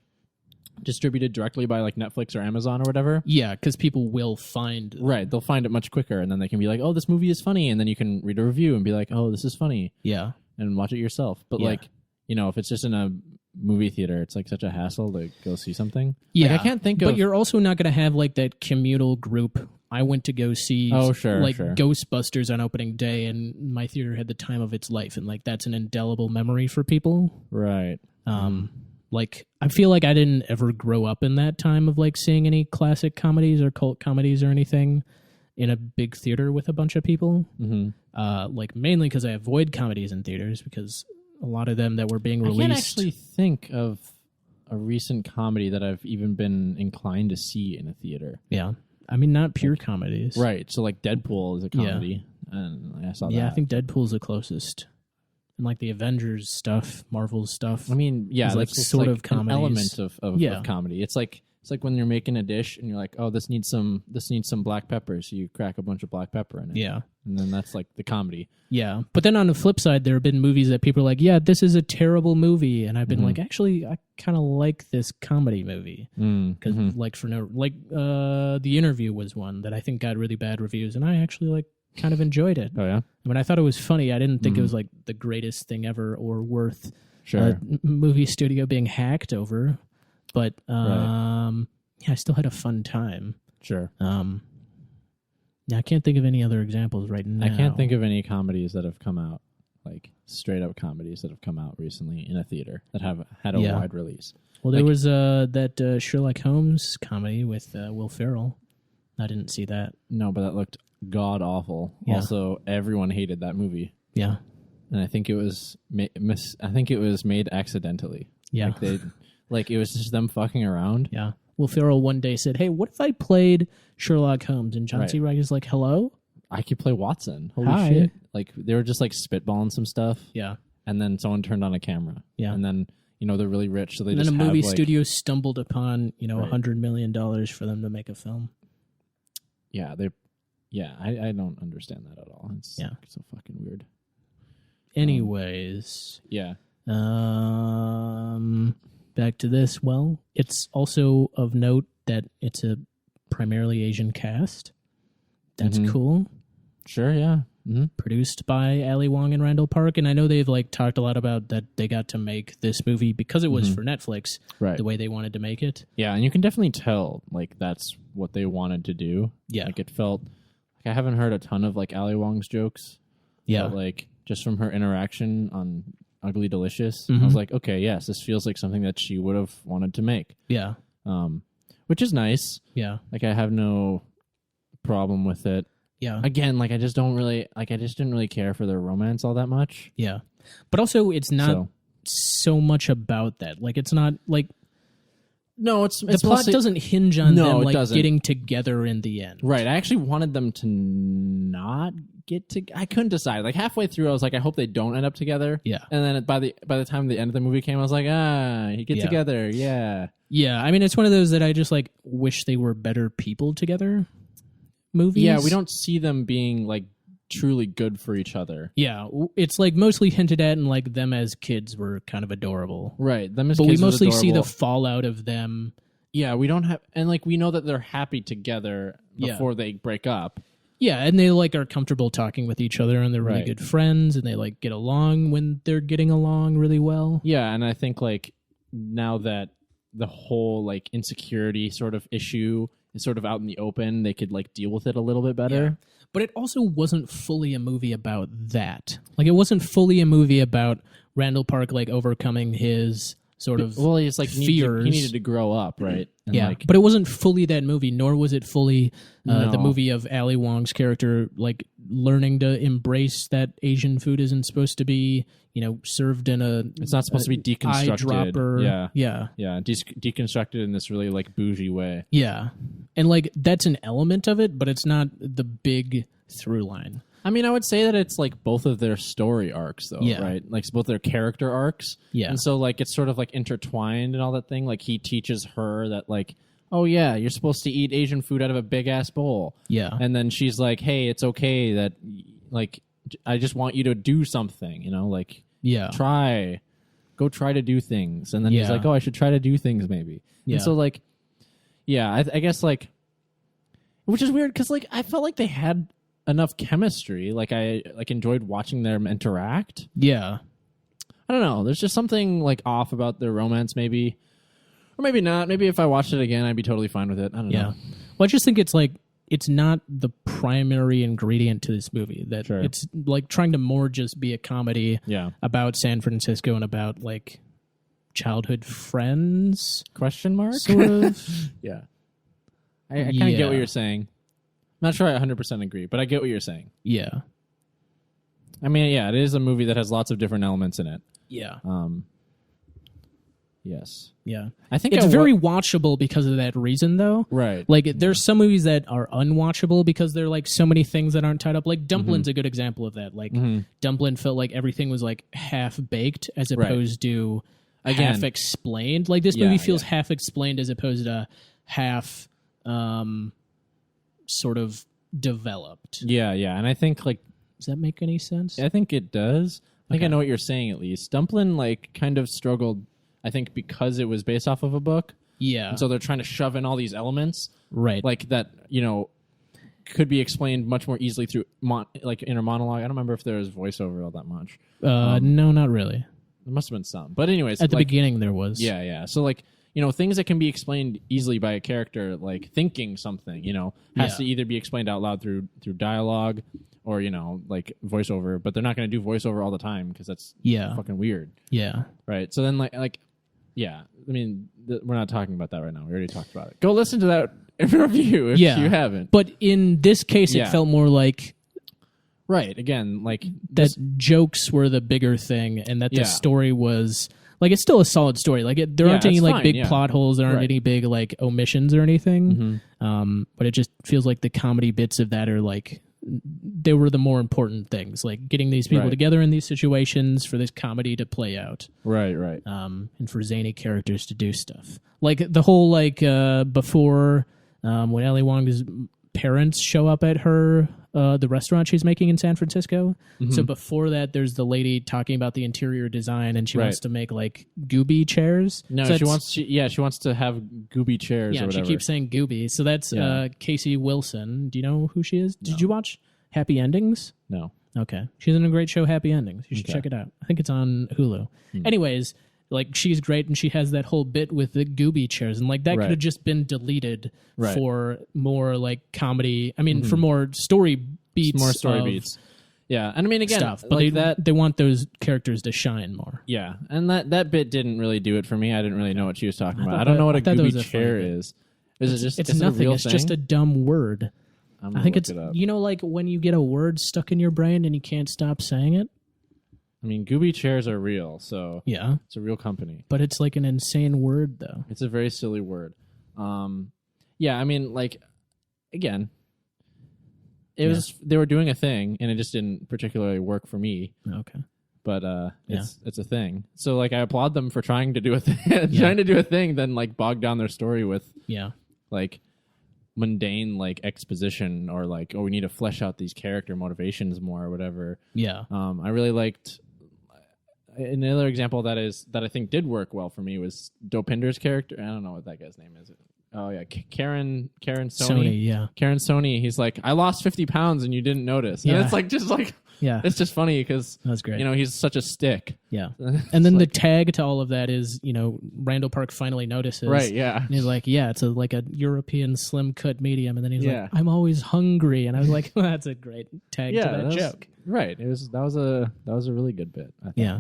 B: distributed directly by like Netflix or Amazon or whatever.
A: Yeah, because people will find
B: they'll find it much quicker, and then they can be like, "Oh, this movie is funny," and then you can read a review and be like, "Oh, this is funny."
A: Yeah,
B: and watch it yourself. But like, if it's just in a movie theater, it's like such a hassle to go see something.
A: Yeah,
B: like, I can't think of.
A: But you're also not going to have like that communal group. I went to go see Ghostbusters on opening day, and my theater had the time of its life, and like that's an indelible memory for people.
B: Right.
A: Like I feel like I didn't ever grow up in that time of like seeing any classic comedies or cult comedies or anything in a big theater with a bunch of people. Like mainly because I avoid comedies in theaters because a lot of them that were being released.
B: I can't actually think of a recent comedy that I've even been inclined to see in a theater.
A: Yeah. I mean, not pure comedies.
B: Right. So like Deadpool is a comedy. And I saw that.
A: Yeah, I think Deadpool's the closest. And like the Avengers stuff, Marvel's stuff.
B: I mean, yeah,
A: like sort of
B: an element of comedy. It's like when you're making a dish and you're like, oh, this needs some black pepper, so you crack a bunch of black pepper in it.
A: Yeah.
B: And then that's like the comedy.
A: Yeah. But then on the flip side, there have been movies that people are like, yeah, this is a terrible movie. And I've been like, actually, I kind of like this comedy movie. Because The Interview was one that I think got really bad reviews. And I actually kind of enjoyed it.
B: Oh, yeah?
A: I mean, I thought it was funny. I didn't think it was like the greatest thing ever or worth
B: a
A: movie studio being hacked over. But I still had a fun time.
B: Sure.
A: I can't think of any other examples right now.
B: I can't think of any comedies that have come out, like straight up comedies that have come out recently in a theater that have had a wide release.
A: Well, there was that Sherlock Holmes comedy with Will Ferrell. I didn't see that.
B: No, but that looked god awful.
A: Yeah.
B: Also, everyone hated that movie.
A: Yeah,
B: and I think it was made accidentally.
A: Yeah,
B: it was just them fucking around.
A: Yeah. Will Ferrell one day said, "Hey, what if I played Sherlock Holmes?" And John C. Reilly's like, "Hello,
B: I could play Watson." Holy
A: Hi.
B: shit! Like they were just like spitballing some stuff.
A: Yeah,
B: and then someone turned on a camera.
A: Yeah,
B: and then they're really rich, so they
A: and
B: just
A: then a movie
B: have,
A: studio stumbled upon $100 million for them to make a film.
B: Yeah, I don't understand that at all. It's so fucking weird.
A: Anyways,
B: yeah.
A: Back to this. Well, it's also of note that it's a primarily Asian cast. That's cool.
B: Sure, yeah.
A: Produced by Ali Wong and Randall Park, and I know they've talked a lot about that they got to make this movie because it was for Netflix,
B: right? The
A: way they wanted to make it.
B: Yeah, and you can definitely tell that's what they wanted to do.
A: Yeah,
B: it felt I haven't heard a ton of Ali Wong's jokes. Yeah, but, just from her interaction on Ugly Delicious, I was like, okay, yes, this feels like something that she would have wanted to make.
A: Yeah,
B: which is nice.
A: Yeah,
B: I have no problem with it.
A: Yeah.
B: Again, I just didn't really care for their romance all that much.
A: Yeah, but also it's not so much about that. It's not
B: No, it's
A: the plot
B: mostly,
A: doesn't hinge on
B: No,
A: them
B: it
A: like
B: doesn't.
A: getting together in the end.
B: right. I actually wanted them to not get to. I couldn't decide. Like halfway through, I was like, I hope they don't end up together.
A: Yeah.
B: And then by the time the end of the movie came, I was like, you get
A: Yeah.
B: together. Yeah.
A: Yeah, I mean, it's one of those that I just like wish they were better people together. Movies.
B: Yeah, we don't see them being like truly good for each other.
A: Yeah, it's like mostly hinted at, and like them as kids were kind of adorable.
B: Right. Them as
A: But we
B: kids was
A: mostly see the
B: adorable.
A: fallout of them.
B: Yeah, we don't have, and like we know that they're happy together
A: Yeah.
B: before they break up.
A: Yeah, and they like are comfortable talking with each other, and they're really
B: Right.
A: good friends, and they like get along when they're getting along really well.
B: Yeah, and I think like now that the whole like insecurity sort of issue is sort of out in the open, they could like deal with it a little bit better.
A: But it also wasn't fully a movie about that. Like, it wasn't fully a movie about Randall Park like overcoming his sort of
B: Well, he's like
A: fears.
B: he needed to grow up, right? And
A: Yeah,
B: like,
A: but it wasn't fully that movie, nor was it fully
B: No.
A: the movie of Ali Wong's character like learning to embrace that Asian food isn't supposed to be, served in a.
B: it's not supposed to be deconstructed.
A: Eyedropper.
B: Yeah, deconstructed in this really like bougie way.
A: Yeah, and like that's an element of it, but it's not the big through line.
B: I mean, I would say that it's like both of their story arcs, though,
A: Yeah.
B: right? Like it's both their character arcs.
A: Yeah.
B: And so, like, it's sort of like intertwined and all that thing. Like, he teaches her that, like, oh, yeah, you're supposed to eat Asian food out of a big ass bowl.
A: Yeah,
B: And then she's like, hey, it's okay that, like, I just want you to do something, like,
A: yeah,
B: go try to do things. And then he's
A: Yeah.
B: like, oh, I should try to do things maybe.
A: Yeah.
B: And so, like, yeah, I guess, like, which is weird because, like, I felt like they had enough chemistry. Like, I like enjoyed watching them interact.
A: yeah.
B: I don't know. There's just something like off about their romance, maybe, or maybe not. Maybe if I watched it again, I'd be totally fine with it. I don't
A: Yeah.
B: know.
A: Well, I just think it's like it's not the primary ingredient to this movie. That
B: Sure.
A: it's like trying to more just be a comedy
B: Yeah.
A: about San Francisco and about like childhood friends,
B: Question mark?
A: sort of.
B: Yeah. I kind of get
A: Yeah.
B: what you're saying. I'm not sure I 100% agree, but I get what you're saying.
A: Yeah.
B: I mean, yeah, it is a movie that has lots of different elements in it.
A: Yeah.
B: Yes.
A: Yeah.
B: I think
A: It's
B: I
A: very watchable because of that reason, though.
B: right.
A: Like, there's some movies that are unwatchable because there are like so many things that aren't tied up. Like Dumpling's a good example of that. Like Dumpling felt like everything was like half baked as
B: Right.
A: opposed to
B: Again.
A: half explained. Like this
B: Yeah,
A: movie feels
B: yeah.
A: half explained as opposed to half sort of developed.
B: Yeah, and I think like
A: Does that make any sense?
B: I think it does. I think I
A: Okay.
B: know what you're saying at least. Dumplin' like kind of struggled, I think, because it was based off of a book.
A: Yeah.
B: And so they're trying to shove in all these elements
A: right.
B: like that, could be explained much more easily through like inner monologue. I don't remember if there was voiceover all that much.
A: No, not really.
B: There must have been some. But anyways,
A: At the
B: like,
A: beginning, there was.
B: yeah. So like, things that can be explained easily by a character, like thinking something, has
A: Yeah.
B: to either be explained out loud through dialogue or, like voiceover, but they're not going to do voiceover all the time because that's
A: Yeah.
B: fucking weird.
A: Yeah.
B: Right. So then like, yeah, I mean, we're not talking about that right now. We already talked about it. Go listen to that review if
A: Yeah.
B: you haven't.
A: But in this case,
B: Yeah.
A: it felt more like
B: Right. Again, like
A: that jokes were the bigger thing and that
B: Yeah.
A: the story was like it's still a solid story. Like there aren't any
B: it's
A: like
B: fine,
A: big
B: yeah.
A: plot holes. There aren't
B: Right.
A: any big like omissions or anything.
B: Mm-hmm.
A: But it just feels like the comedy bits of that are like they were the more important things, like getting these people
B: Right.
A: together in these situations for this comedy to play out.
B: right.
A: And for zany characters to do stuff. Like the whole before when Ali Wong's parents show up at her the restaurant she's making in San Francisco. So before that, there's the lady talking about the interior design, and she
B: Right.
A: wants to make like gooby chairs.
B: No,
A: So
B: she
A: that's-
B: wants to have gooby chairs
A: Yeah,
B: or
A: she
B: whatever.
A: keeps saying gooby. So that's
B: Yeah.
A: Casey Wilson. Do you know who she is? Did you watch Happy Endings?
B: No.
A: Okay. She's in a great show, Happy Endings. You should
B: Okay.
A: check it out. I think it's on Hulu. Anyways, like she's great and she has that whole bit with the gooby chairs and like that
B: Right.
A: could have just been deleted
B: Right.
A: for more like comedy. I mean, for more story beats.
B: More story
A: of
B: beats. Yeah. And I mean, again,
A: stuff. But
B: like
A: they want those characters to shine more.
B: yeah. And that bit didn't really do it for me. I didn't really know what she was talking about.
A: thought
B: I don't
A: that-
B: know what
A: I
B: a
A: thought that was
B: gooby
A: a funny
B: chair
A: bit.
B: is. Is it just
A: It's
B: is it a
A: nothing.
B: real
A: It's
B: thing?
A: just a dumb word.
B: I'm
A: I
B: gonna
A: think
B: look
A: it's
B: it up.
A: like when you get a word stuck in your brain and you can't stop saying it.
B: I mean, Gooby chairs are real, so
A: Yeah.
B: it's a real company.
A: But it's like an insane word, though.
B: It's a very silly word. Yeah, I mean, like, again, they were doing a thing, and it just didn't particularly work for me.
A: Okay.
B: But it's a thing. So like, I applaud them for trying to do a thing, then like bog down their story with like mundane like exposition, or like, oh, we need to flesh out these character motivations more or whatever.
A: Yeah.
B: I really liked. Another example that I think did work well for me was Dopinder's character. I don't know what that guy's name is. Oh yeah, Karen Sony.
A: Yeah.
B: Karen Sony. He's like, I lost 50 pounds and you didn't notice. And it's like, just like,
A: yeah,
B: it's just funny because
A: that's great.
B: You know, he's such a stick.
A: Yeah. And then the tag to all of that is, you know, Randall Park finally notices.
B: Right. Yeah.
A: And he's like, yeah, it's like a European slim cut medium. And then he's like, I'm always hungry. And I was like, well, that's a great tag to that joke.
B: Right. That was a really good bit. I think.
A: Yeah.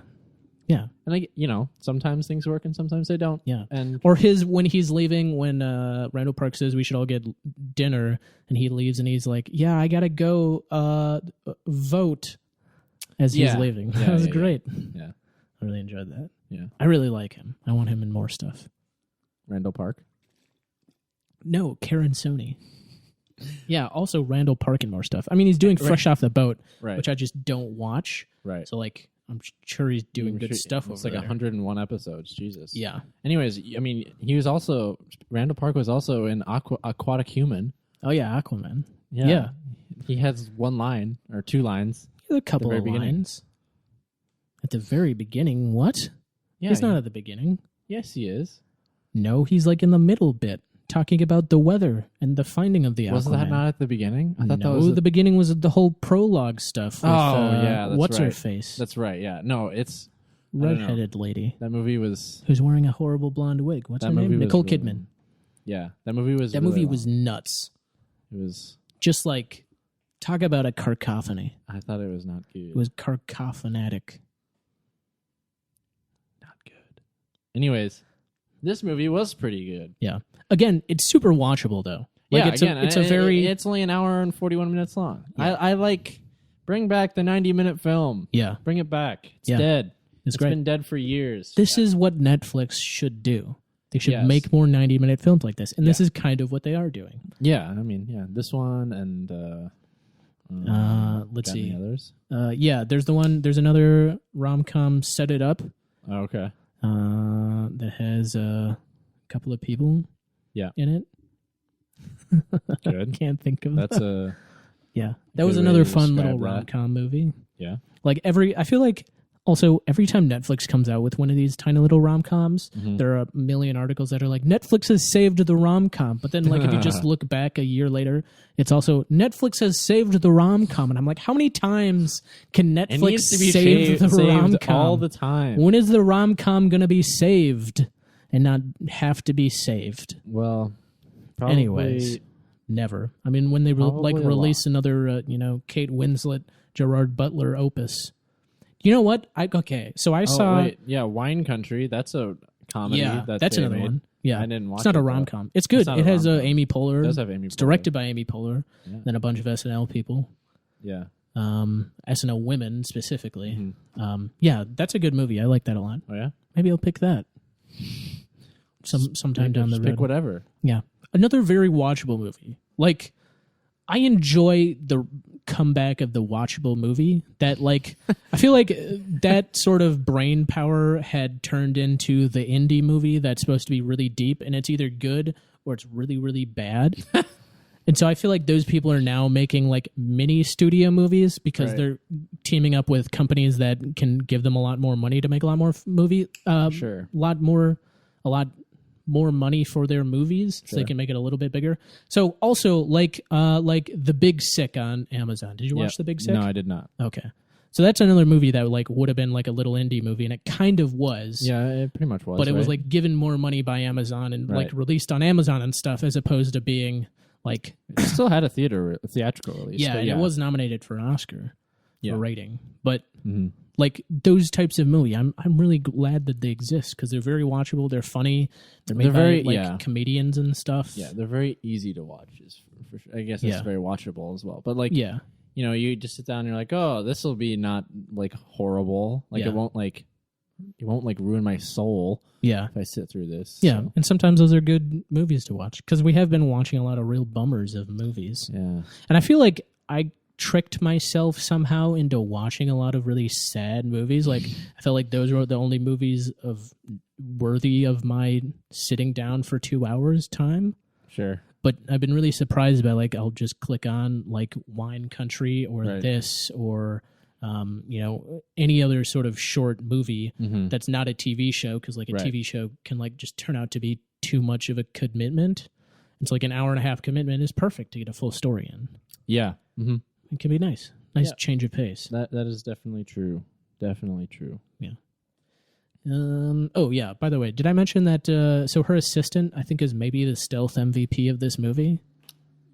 A: Yeah.
B: And you know, sometimes things work and sometimes they don't.
A: Yeah.
B: And
A: or when he's leaving, when Randall Park says we should all get dinner, and he leaves and he's like, yeah, I gotta go vote as he's leaving. That was great.
B: Yeah.
A: I really enjoyed that.
B: Yeah.
A: I really like him. I want him in more stuff.
B: Randall Park?
A: No, Karen Sony. Yeah, also Randall Park in more stuff. I mean, he's doing Fresh Off the Boat, which I just don't watch.
B: Right.
A: So like, I'm sure he's doing good stuff.
B: It's like 101 episodes. Jesus.
A: Yeah.
B: Anyways, I mean, Randall Park was also in Aquatic Human.
A: Oh yeah, Aquaman.
B: Yeah. He has one line or two lines.
A: A couple of lines. At the very beginning. What?
B: Yeah,
A: he's not at the beginning.
B: Yes, he is.
A: No, he's like in the middle bit, talking about the weather and the finding of the Aquaman.
B: Was that not at the beginning?
A: I thought that was the beginning was the whole prologue stuff. With,
B: that's
A: what's
B: right.
A: her face?
B: That's right. Yeah. No, it's
A: redheaded lady.
B: That movie was
A: who's wearing a horrible blonde wig. What's her name? Nicole Kidman.
B: Yeah, that movie was.
A: That movie was nuts.
B: It was
A: just like talk about a cacophony.
B: I thought it was not good.
A: It was cacophonatic.
B: Not good. Anyways, this movie was pretty good.
A: Yeah. Again, it's super watchable though. Like
B: it's only an hour and 41 minutes long. Yeah. I like bring back the 90-minute film.
A: Yeah.
B: Bring it back. It's dead. It's
A: great.
B: been dead for years.
A: This is what Netflix should do. They should make more 90-minute films like this. And this is kind of what they are doing.
B: Yeah. I mean, this one and
A: let's see.
B: Others?
A: There's another rom-com, Set It Up.
B: Oh, okay.
A: That has a couple of people in it.
B: Good.
A: Can't think of
B: that's a
A: that was another fun little rom-com movie.
B: Yeah.
A: Like I feel like also every time Netflix comes out with one of these tiny little rom-coms, there are a million articles that are like Netflix has saved the rom-com, but then like if you just look back a year later, it's also Netflix has saved the rom-com, and I'm like, how many times can Netflix save the rom-com
B: all the time?
A: When is the rom-com going to be saved and not have to be saved?
B: Well, probably,
A: anyways, never. I mean, when they release another, Kate Winslet, Gerard Butler opus. You know what? So I saw.
B: Wait. Yeah, Wine Country. That's a comedy.
A: Yeah, that's another one. Yeah,
B: I didn't watch.
A: It's not a rom com. It's good. It has Amy Poehler.
B: It does have Amy.
A: It's directed by Amy Poehler. Yeah. Then a bunch of SNL people.
B: Yeah.
A: SNL women specifically. Yeah, that's a good movie. I like that a lot.
B: Oh yeah.
A: Maybe I'll pick that. Sometime down the road.
B: Pick whatever.
A: Yeah, another very watchable movie. Like, I enjoy the comeback of the watchable movie that like I feel like that sort of brain power had turned into the indie movie that's supposed to be really deep, and it's either good or it's really, really bad. And so I feel like those people are now making like mini studio movies because they're teaming up with companies that can give them a lot more money to make a lot more a lot more money for their movies, so they can make it a little bit bigger. So also like The Big Sick on Amazon. Did you watch The Big Sick?
B: No, I did not.
A: Okay. So that's another movie that like would have been like a little indie movie, and it kind of was.
B: Yeah, it pretty much was.
A: But it was like given more money by Amazon and like released on Amazon and stuff, as opposed to being like
B: it still had a theatrical release.
A: Yeah, it was nominated for an Oscar for rating. But like those types of movie, I'm really glad that they exist because they're very watchable. They're funny. They're made by comedians and stuff.
B: Yeah, they're very easy to watch. For sure. I guess it's very watchable as well. But like, you just sit down and you're like, oh, this will be not like horrible. Like it won't like ruin my soul.
A: Yeah.
B: If I sit through this.
A: Yeah.
B: So.
A: And sometimes those are good movies to watch because we have been watching a lot of real bummers of movies.
B: Yeah.
A: And I feel like I tricked myself somehow into watching a lot of really sad movies. Like I felt like those were the only movies worthy of my sitting down for 2 hours time.
B: Sure.
A: But I've been really surprised by like I'll just click on like Wine Country or this or any other sort of short movie that's not a TV show because like a TV show can like just turn out to be too much of a commitment. It's like an hour and a half commitment is perfect to get a full story in.
B: Yeah. Mm-hmm.
A: It can be nice change of pace.
B: That is definitely true. Definitely true.
A: Yeah. By the way, did I mention that so her assistant I think is maybe the stealth MVP of this movie?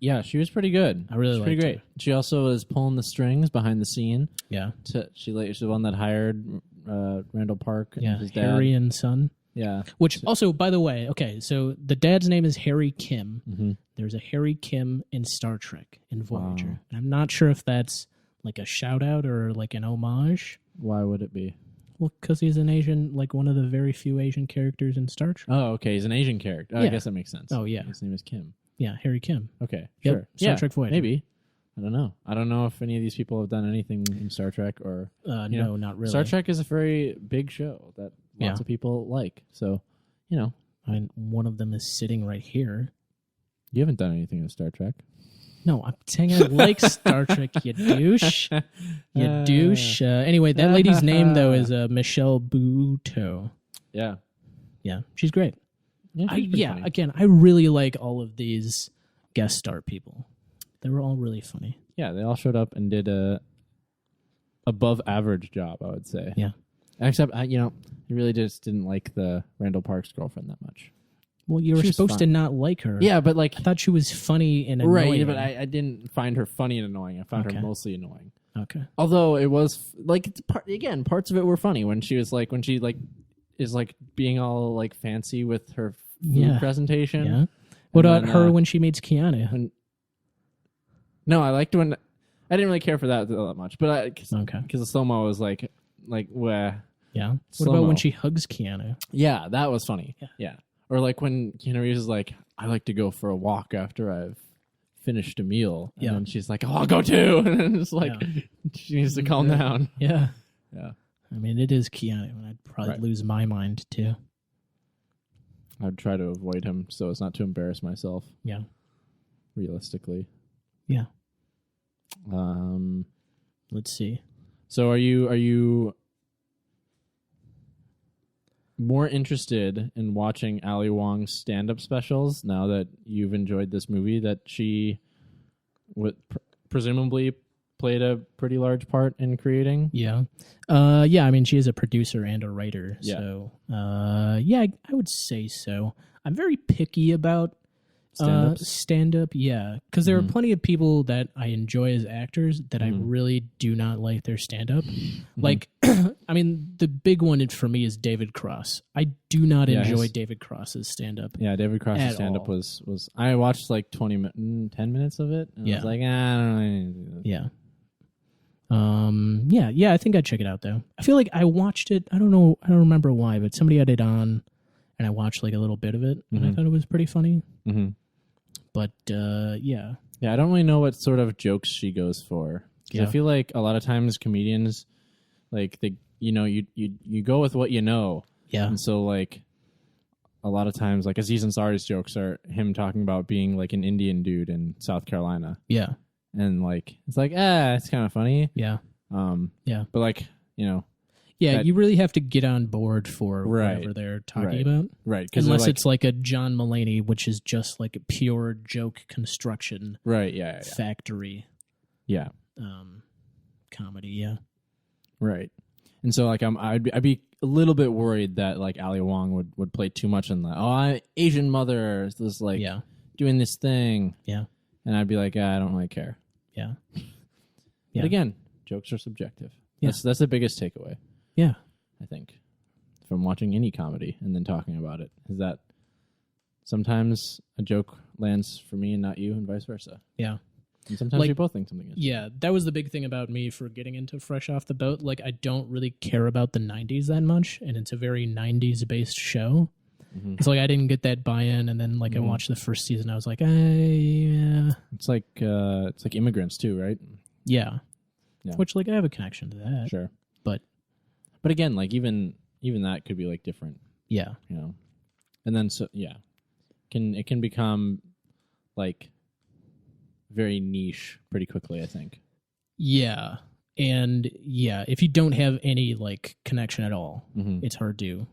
B: Yeah, she was pretty good.
A: I really liked
B: pretty great.
A: her.
B: She also was pulling the strings behind the scene.
A: Yeah.
B: She's the one that hired Randall Park and his dad.
A: Harry and son.
B: Yeah.
A: Which also, by the way, okay, so the dad's name is Harry Kim.
B: Mm-hmm.
A: There's a Harry Kim in Star Trek in Voyager.
B: Wow.
A: And I'm not sure if that's like a shout out or like an homage.
B: Why would it be?
A: Well, because he's an Asian, like one of the very few Asian characters in Star Trek.
B: Oh, okay. He's an Asian character. Oh,
A: Yeah.
B: I guess that makes sense.
A: Oh, yeah.
B: His name is Kim.
A: Yeah, Harry Kim.
B: Okay,
A: Yep,
B: sure.
A: Star Trek Voyager.
B: Maybe. I don't know. I don't know if any of these people have done anything in Star Trek or...
A: No, not really.
B: Star Trek is a very big show that lots of people like. So,
A: one of them is sitting right here.
B: You haven't done anything in Star Trek.
A: No, I'm saying I like Star Trek, you douche. You douche. Anyway, that lady's name, though, is Michelle Buteau.
B: Yeah.
A: Yeah, she's great.
B: Yeah, funny.
A: Again, I really like all of these guest star people. They were all really funny.
B: Yeah, they all showed up and did a above average job, I would say.
A: Yeah.
B: Except, I really just didn't like the Randall Park's girlfriend that much.
A: Well, you were supposed to not like her.
B: Yeah, but like...
A: I thought she was funny and annoying.
B: Right, but I didn't find her funny and annoying. I found her mostly annoying.
A: Okay.
B: Although it was, like, parts of it were funny when she is being all, like, fancy with her food presentation.
A: Yeah. What about her when she meets Keanu?
B: No, I liked when... I didn't really care for that much, but because the slow-mo was like, wah.
A: Yeah. What
B: Slow-mo.
A: about when she hugs Keanu?
B: Yeah, that was funny. Yeah. Or like when Keanu Reeves is like, I like to go for a walk after I've finished a meal. And then she's like, oh, I'll go too. And then it's like, she needs to calm down.
A: Yeah.
B: Yeah.
A: I mean, it is Keanu, and I'd probably lose my mind too.
B: I'd try to avoid him so as not to embarrass myself.
A: Yeah.
B: Realistically.
A: Yeah. Let's see.
B: So are you more interested in watching Ali Wong's stand-up specials now that you've enjoyed this movie that she presumably played a pretty large part in creating?
A: Yeah. I mean, she is a producer and a writer.
B: Yeah.
A: So, I would say so. I'm very picky about stand-up, because there are plenty of people that I enjoy as actors that I really do not like their stand-up. Like, I mean, the big one for me is David Cross. I do not enjoy David Cross's stand-up.
B: Yeah, David Cross's stand-up was I watched like 10 minutes of it, and I was like, I don't know anything to do with this.
A: Yeah. I think I'd check it out though. I feel like I watched it. I don't remember why, but somebody had it on, and I watched like a little bit of it, and I thought it was pretty funny.
B: Mm-hmm.
A: But yeah,
B: I don't really know what sort of jokes she goes for. I feel like a lot of times comedians, like you go with what you know.
A: Yeah,
B: and so like a lot of times, like Aziz Ansari's jokes are him talking about being like an Indian dude in South Carolina.
A: Yeah,
B: and like it's like it's kind of funny.
A: Yeah,
B: but like
A: you really have to get on board for whatever they're talking about.
B: Right.
A: Unless it's like a John Mulaney, which is just like a pure joke construction.
B: Right, yeah.
A: Factory.
B: Yeah.
A: Comedy, yeah.
B: Right. And so like I'd be a little bit worried that like Ali Wong would play too much in the Asian mother is this like doing this thing.
A: Yeah.
B: And I'd be like, I don't really care.
A: Yeah.
B: But again, jokes are subjective.
A: Yeah.
B: That's the biggest takeaway.
A: Yeah.
B: I think, from watching any comedy and then talking about it, is that sometimes a joke lands for me and not you, and vice versa.
A: Yeah.
B: And sometimes
A: Like,
B: we both think something is.
A: Yeah, that was the big thing about me for getting into Fresh Off the Boat. Like, I don't really care about the 90s that much, and it's a very 90s-based show.
B: Mm-hmm.
A: It's like I didn't get that buy-in, and then I watched the first season. I was like, yeah.
B: It's like Immigrants too, right?
A: Yeah.
B: Yeah.
A: Which, like, I have a connection to that.
B: Sure.
A: But
B: again, like even that could be like different,
A: yeah.
B: you know. And then it can become like very niche pretty quickly, I think.
A: Yeah. And yeah, if you don't have any like connection at all, it's hard to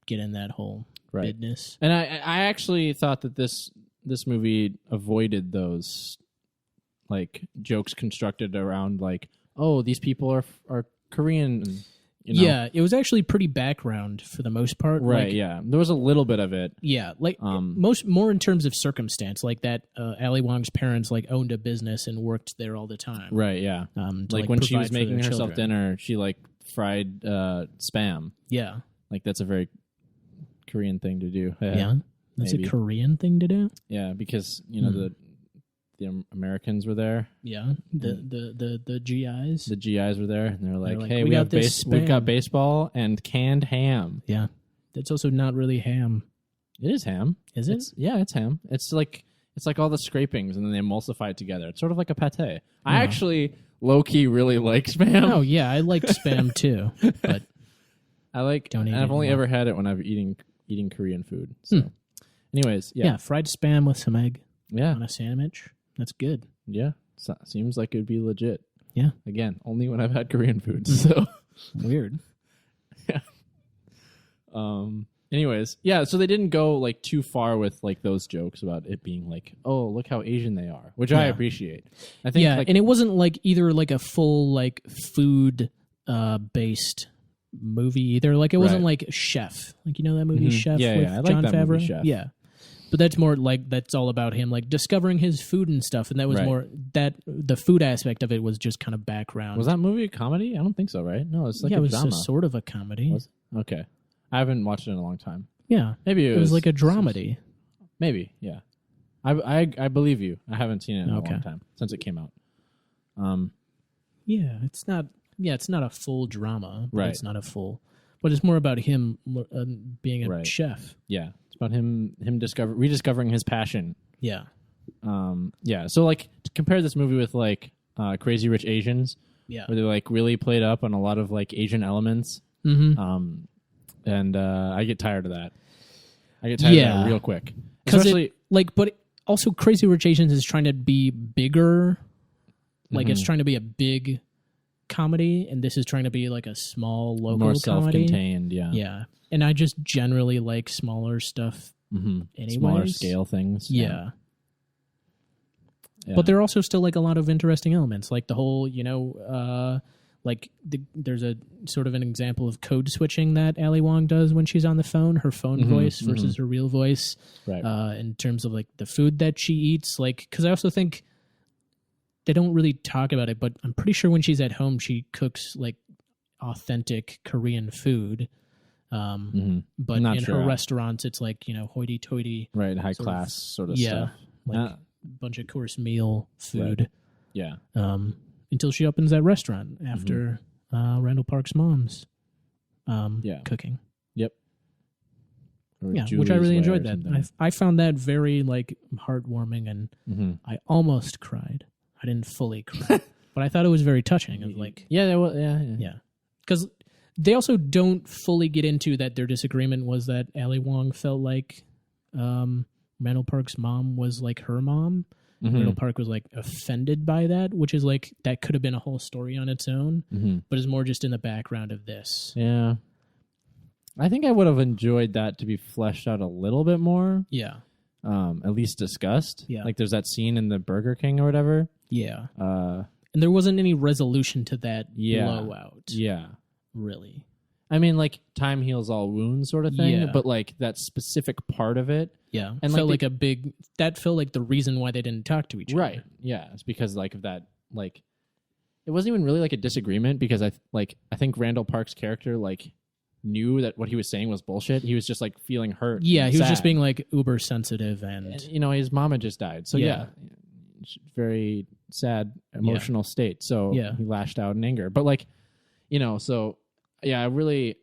A: get in that whole business.
B: And I actually thought that this movie avoided those like jokes constructed around like, oh, these people are Korean. You know?
A: Yeah, it was actually pretty background for the most part.
B: Right,
A: like,
B: yeah. There was a little bit of it.
A: Yeah, like more in terms of circumstance, like that Ali Wong's parents like owned a business and worked there all the time.
B: Right, yeah.
A: To,
B: like when she was
A: provide for
B: making
A: their
B: herself
A: children.
B: dinner, she like fried spam.
A: Yeah.
B: Like that's a very Korean thing to do.
A: Yeah. That's
B: maybe.
A: a Korean thing to do?
B: Yeah, because you know the Americans were there.
A: Yeah. The GIs.
B: The GIs were there, and they're like,
A: like,
B: "Hey,
A: we got
B: we've got baseball and canned ham."
A: Yeah. That's also not really ham.
B: It is ham.
A: Is it?
B: It's ham. It's like all the scrapings, and then they emulsify it together. It's sort of like a pate. I actually low key really like spam.
A: Oh yeah, I liked spam too, but
B: I like.
A: Don't eat
B: I've
A: it
B: only
A: anymore.
B: ever had it when I'm eating Korean food. So, anyways,
A: yeah, fried spam with some egg
B: yeah,
A: on a sandwich. That's good.
B: yeah. So, seems like it would be legit.
A: Yeah.
B: Again, only when I've had Korean food. So
A: Weird.
B: Anyways, yeah, so they didn't go like too far with like those jokes about it being like, oh, look how Asian they are, which I appreciate. I think
A: Yeah,
B: like,
A: and it wasn't like either like a full like food based movie either. Like it wasn't like Chef. Like you know that movie Chef
B: Yeah,
A: with
B: yeah, I like
A: Jon
B: that
A: Favreau?
B: movie, Chef.
A: Yeah. But that's more like that's all about him like discovering his food and stuff, and that was more that the food aspect of it was just kind of background.
B: was that movie a comedy? I don't think so, right? No, it's like
A: yeah,
B: a
A: it was
B: drama.
A: sort of a comedy.
B: Was it? Okay. I haven't watched it in a long time.
A: Yeah,
B: Maybe
A: it was like a dramedy.
B: Maybe, yeah. I believe you. I haven't seen it in a
A: Okay.
B: long time since it came out.
A: Yeah, it's not. Yeah, it's not a full drama. But
B: Right.
A: It's not a full. But it's more about him being a
B: Right.
A: chef.
B: Yeah, it's about him rediscovering his passion.
A: Yeah.
B: Yeah. So like to compare this movie with like Crazy Rich Asians,
A: Yeah.
B: where they like really played up on a lot of like Asian elements.
A: Mm-hmm.
B: And I get tired of that. I get tired of that real quick.
A: Because
B: Especially
A: but also Crazy Rich Asians is trying to be bigger. Like it's trying to be a big comedy, and this is trying to be like a small local
B: more
A: comedy.
B: self-contained. Yeah.
A: Yeah, and I just generally like smaller stuff. Anyways.
B: Smaller scale things.
A: Yeah.
B: Yeah.
A: But there are also still like a lot of interesting elements, like the whole, like there's a sort of an example of code switching that Ali Wong does when she's on the phone, her phone voice versus her real voice,
B: right.
A: in terms of like the food that she eats. Like, because I also think they don't really talk about it, but I'm pretty sure when she's at home, she cooks like authentic Korean food. But
B: Not
A: in
B: sure.
A: her restaurants, it's like, hoity-toity.
B: Right, high
A: sort of-
B: class sort of
A: Yeah.
B: stuff.
A: Like bunch of course meal food.
B: Yeah.
A: Until she opens that restaurant after Randall Park's mom's cooking.
B: Yep. Or
A: Yeah,
B: Julie's
A: which I really
B: Way
A: enjoyed
B: or
A: that.
B: something.
A: I found that very like heartwarming, and I almost cried. I didn't fully cry, but I thought it was very touching. Of like,
B: yeah, well, yeah.
A: yeah, because they also don't fully get into that. Their disagreement was that Ali Wong felt like Randall Park's mom was like her mom. Randall Park was like offended by that, which is like that could have been a whole story on its own, but is more just in the background of this.
B: Yeah. I think I would have enjoyed that to be fleshed out a little bit more.
A: Yeah.
B: At least discussed.
A: Yeah.
B: Like there's that scene in the Burger King or whatever.
A: Yeah. And there wasn't any resolution to that blowout.
B: Yeah.
A: Really.
B: I mean, like time heals all wounds sort of thing,
A: Yeah.
B: but like that specific part of it.
A: Yeah.
B: And
A: felt
B: like
A: that felt like the reason why they didn't talk to each other.
B: Right. Yeah. It's because like of that, like it wasn't even really like a disagreement because I think Randall Park's character like knew that what he was saying was bullshit. He was just like feeling hurt.
A: Yeah,
B: and
A: he was
B: sad.
A: just being like uber sensitive and
B: his mom had just died. So yeah. very sad emotional state. So he lashed out in anger. But like, so yeah, I really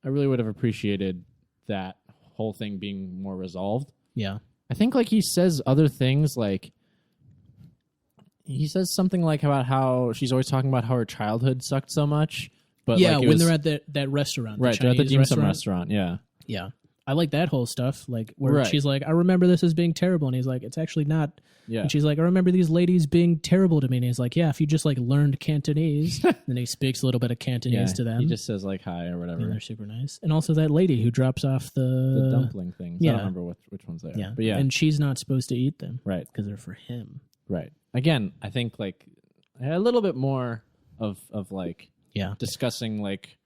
B: would have appreciated that whole thing being more resolved.
A: Yeah.
B: I think like he says other things, like he says something like about how she's always talking about how her childhood sucked so much. But
A: yeah, when they're at that restaurant.
B: Right, they're at the dim sum restaurant. Yeah.
A: Yeah. I like that whole stuff, like where she's like, I remember this as being terrible, and he's like, it's actually not.
B: Yeah.
A: And she's like, I remember these ladies being terrible to me, and he's like, yeah, if you just like learned Cantonese, then he speaks a little bit of Cantonese to them.
B: He just says like hi or whatever.
A: And they're super nice. And also that lady who drops off the
B: dumpling things. Yeah. I don't remember which ones they are.
A: Yeah.
B: But yeah.
A: And she's not supposed to eat them.
B: Right.
A: Because they're for him.
B: Right. Again, I think like a little bit more of like discussing like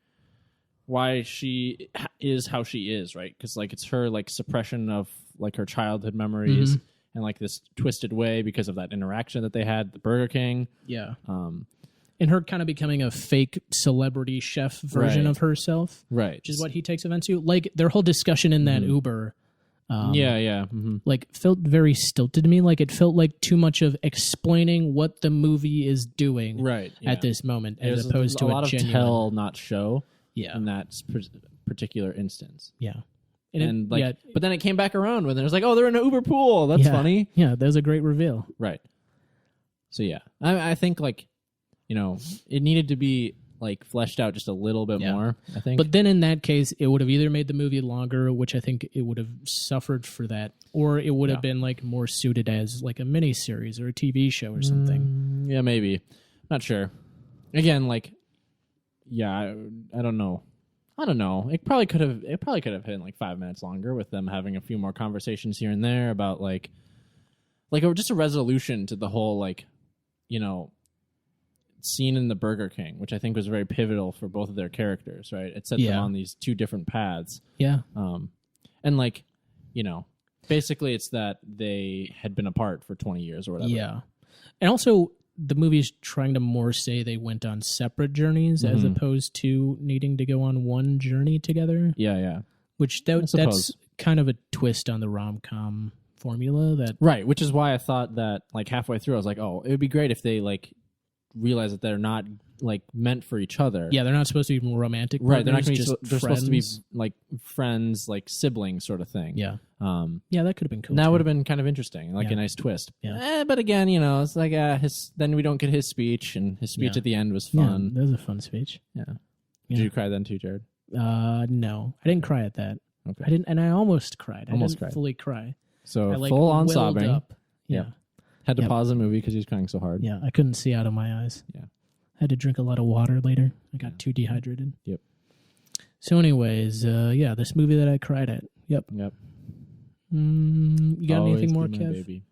B: why she is how she is, right? Because like it's her like suppression of like her childhood memories and like this twisted way because of that interaction that they had at the Burger King.
A: Yeah. And her kind of becoming a fake celebrity chef version of herself.
B: Right.
A: Which is what he takes offense to. Like their whole discussion in that Uber. Like felt very stilted to me. Like it felt like too much of explaining what the movie is doing at this moment, as opposed to a
B: lot of
A: genuine
B: tell, not show.
A: Yeah.
B: In that particular instance.
A: Yeah.
B: And but then it came back around when there's like, oh, they're in an Uber pool. That's funny.
A: Yeah, that was a great reveal.
B: Right. So yeah, I think like, it needed to be like fleshed out just a little bit more, I think.
A: But then in that case, it would have either made the movie longer, which I think it would have suffered for that, or it would have been like more suited as like a mini series or a TV show or something.
B: Yeah, maybe. Not sure. Again, like, yeah, I don't know. It probably could have hit like 5 minutes longer with them having a few more conversations here and there about like just a resolution to the whole like, scene in the Burger King, which I think was very pivotal for both of their characters, right? It set them on these two different paths.
A: Yeah.
B: And like, basically it's that they had been apart for 20 years or whatever.
A: Yeah. And also the movie's trying to more say they went on separate journeys as opposed to needing to go on one journey together.
B: Yeah, yeah.
A: Which that's kind of a twist on the rom-com formula that
B: right, which is why I thought that like halfway through I was like, oh, it would be great if they like realize that they're not like meant for each other.
A: Yeah, they're not supposed to be romantic.
B: Right, they're not going to be. They're supposed to be like friends, like siblings, sort of thing.
A: Yeah, yeah, that could have been cool.
B: That would have been kind of interesting, like a nice twist. Yeah, but again, it's like then we don't get his speech, and his speech at the end was fun.
A: Yeah, that was a fun speech.
B: Yeah. Did you cry then too, Jared?
A: No, I didn't cry at that. Okay. I didn't, and I almost cried. I didn't fully cry.
B: So
A: I,
B: full on sobbing.
A: Up. Yeah.
B: Had to pause the movie because he was crying so hard.
A: Yeah, I couldn't see out of my eyes.
B: Yeah.
A: I had to drink a lot of water later. I got too dehydrated.
B: Yep.
A: So anyways, this movie that I cried at. Yep.
B: You
A: got anything more, Kev?
B: Baby.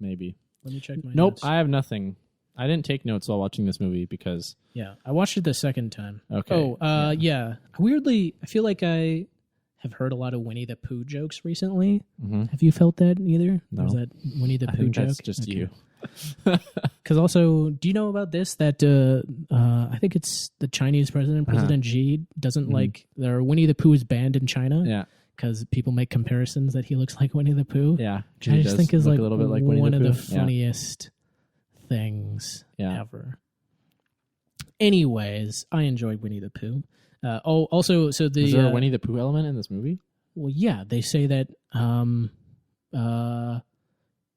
B: Maybe.
A: Let me check my
B: notes.
A: Nope,
B: I have nothing. I didn't take notes while watching this movie because...
A: Yeah, I watched it the second time.
B: Okay.
A: Oh, yeah. Weirdly, I feel like I have heard a lot of Winnie the Pooh jokes recently. Mm-hmm. Have you felt that either?
B: No.
A: Or is that Winnie the Pooh joke?
B: That's just you.
A: Because also, do you know about this? That I think it's the Chinese president, President Xi, doesn't like their Winnie the Pooh is banned in China.
B: Yeah.
A: Because people make comparisons that he looks like Winnie the Pooh.
B: Yeah.
A: I just think is like,
B: a little bit like Winnie
A: one
B: the
A: of
B: Pooh.
A: the funniest things ever. Anyways, I enjoyed Winnie the Pooh. Also, so the...
B: Is there a Winnie the Pooh element in this movie?
A: Well, yeah. They say that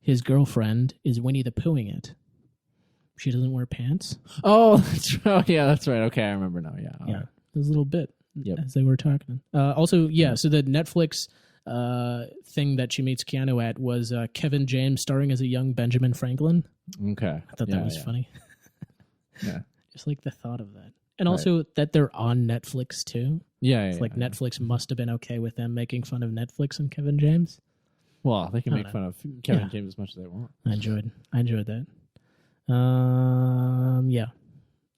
A: his girlfriend is Winnie the Poohing it. She doesn't wear pants.
B: Oh, that's right. Yeah, that's right. Okay, I remember now. Yeah.
A: Yeah. Right. There's a little bit as they were talking. Also, so the Netflix thing that she meets Keanu at was Kevin James starring as a young Benjamin Franklin.
B: Okay.
A: I thought that was funny.
B: Yeah.
A: Just like the thought of that. And also that they're on Netflix too.
B: Yeah.
A: It's like Netflix must have been okay with them making fun of Netflix and Kevin James.
B: Well, they can make fun of Kevin James as much as they want.
A: I enjoyed that. Yeah.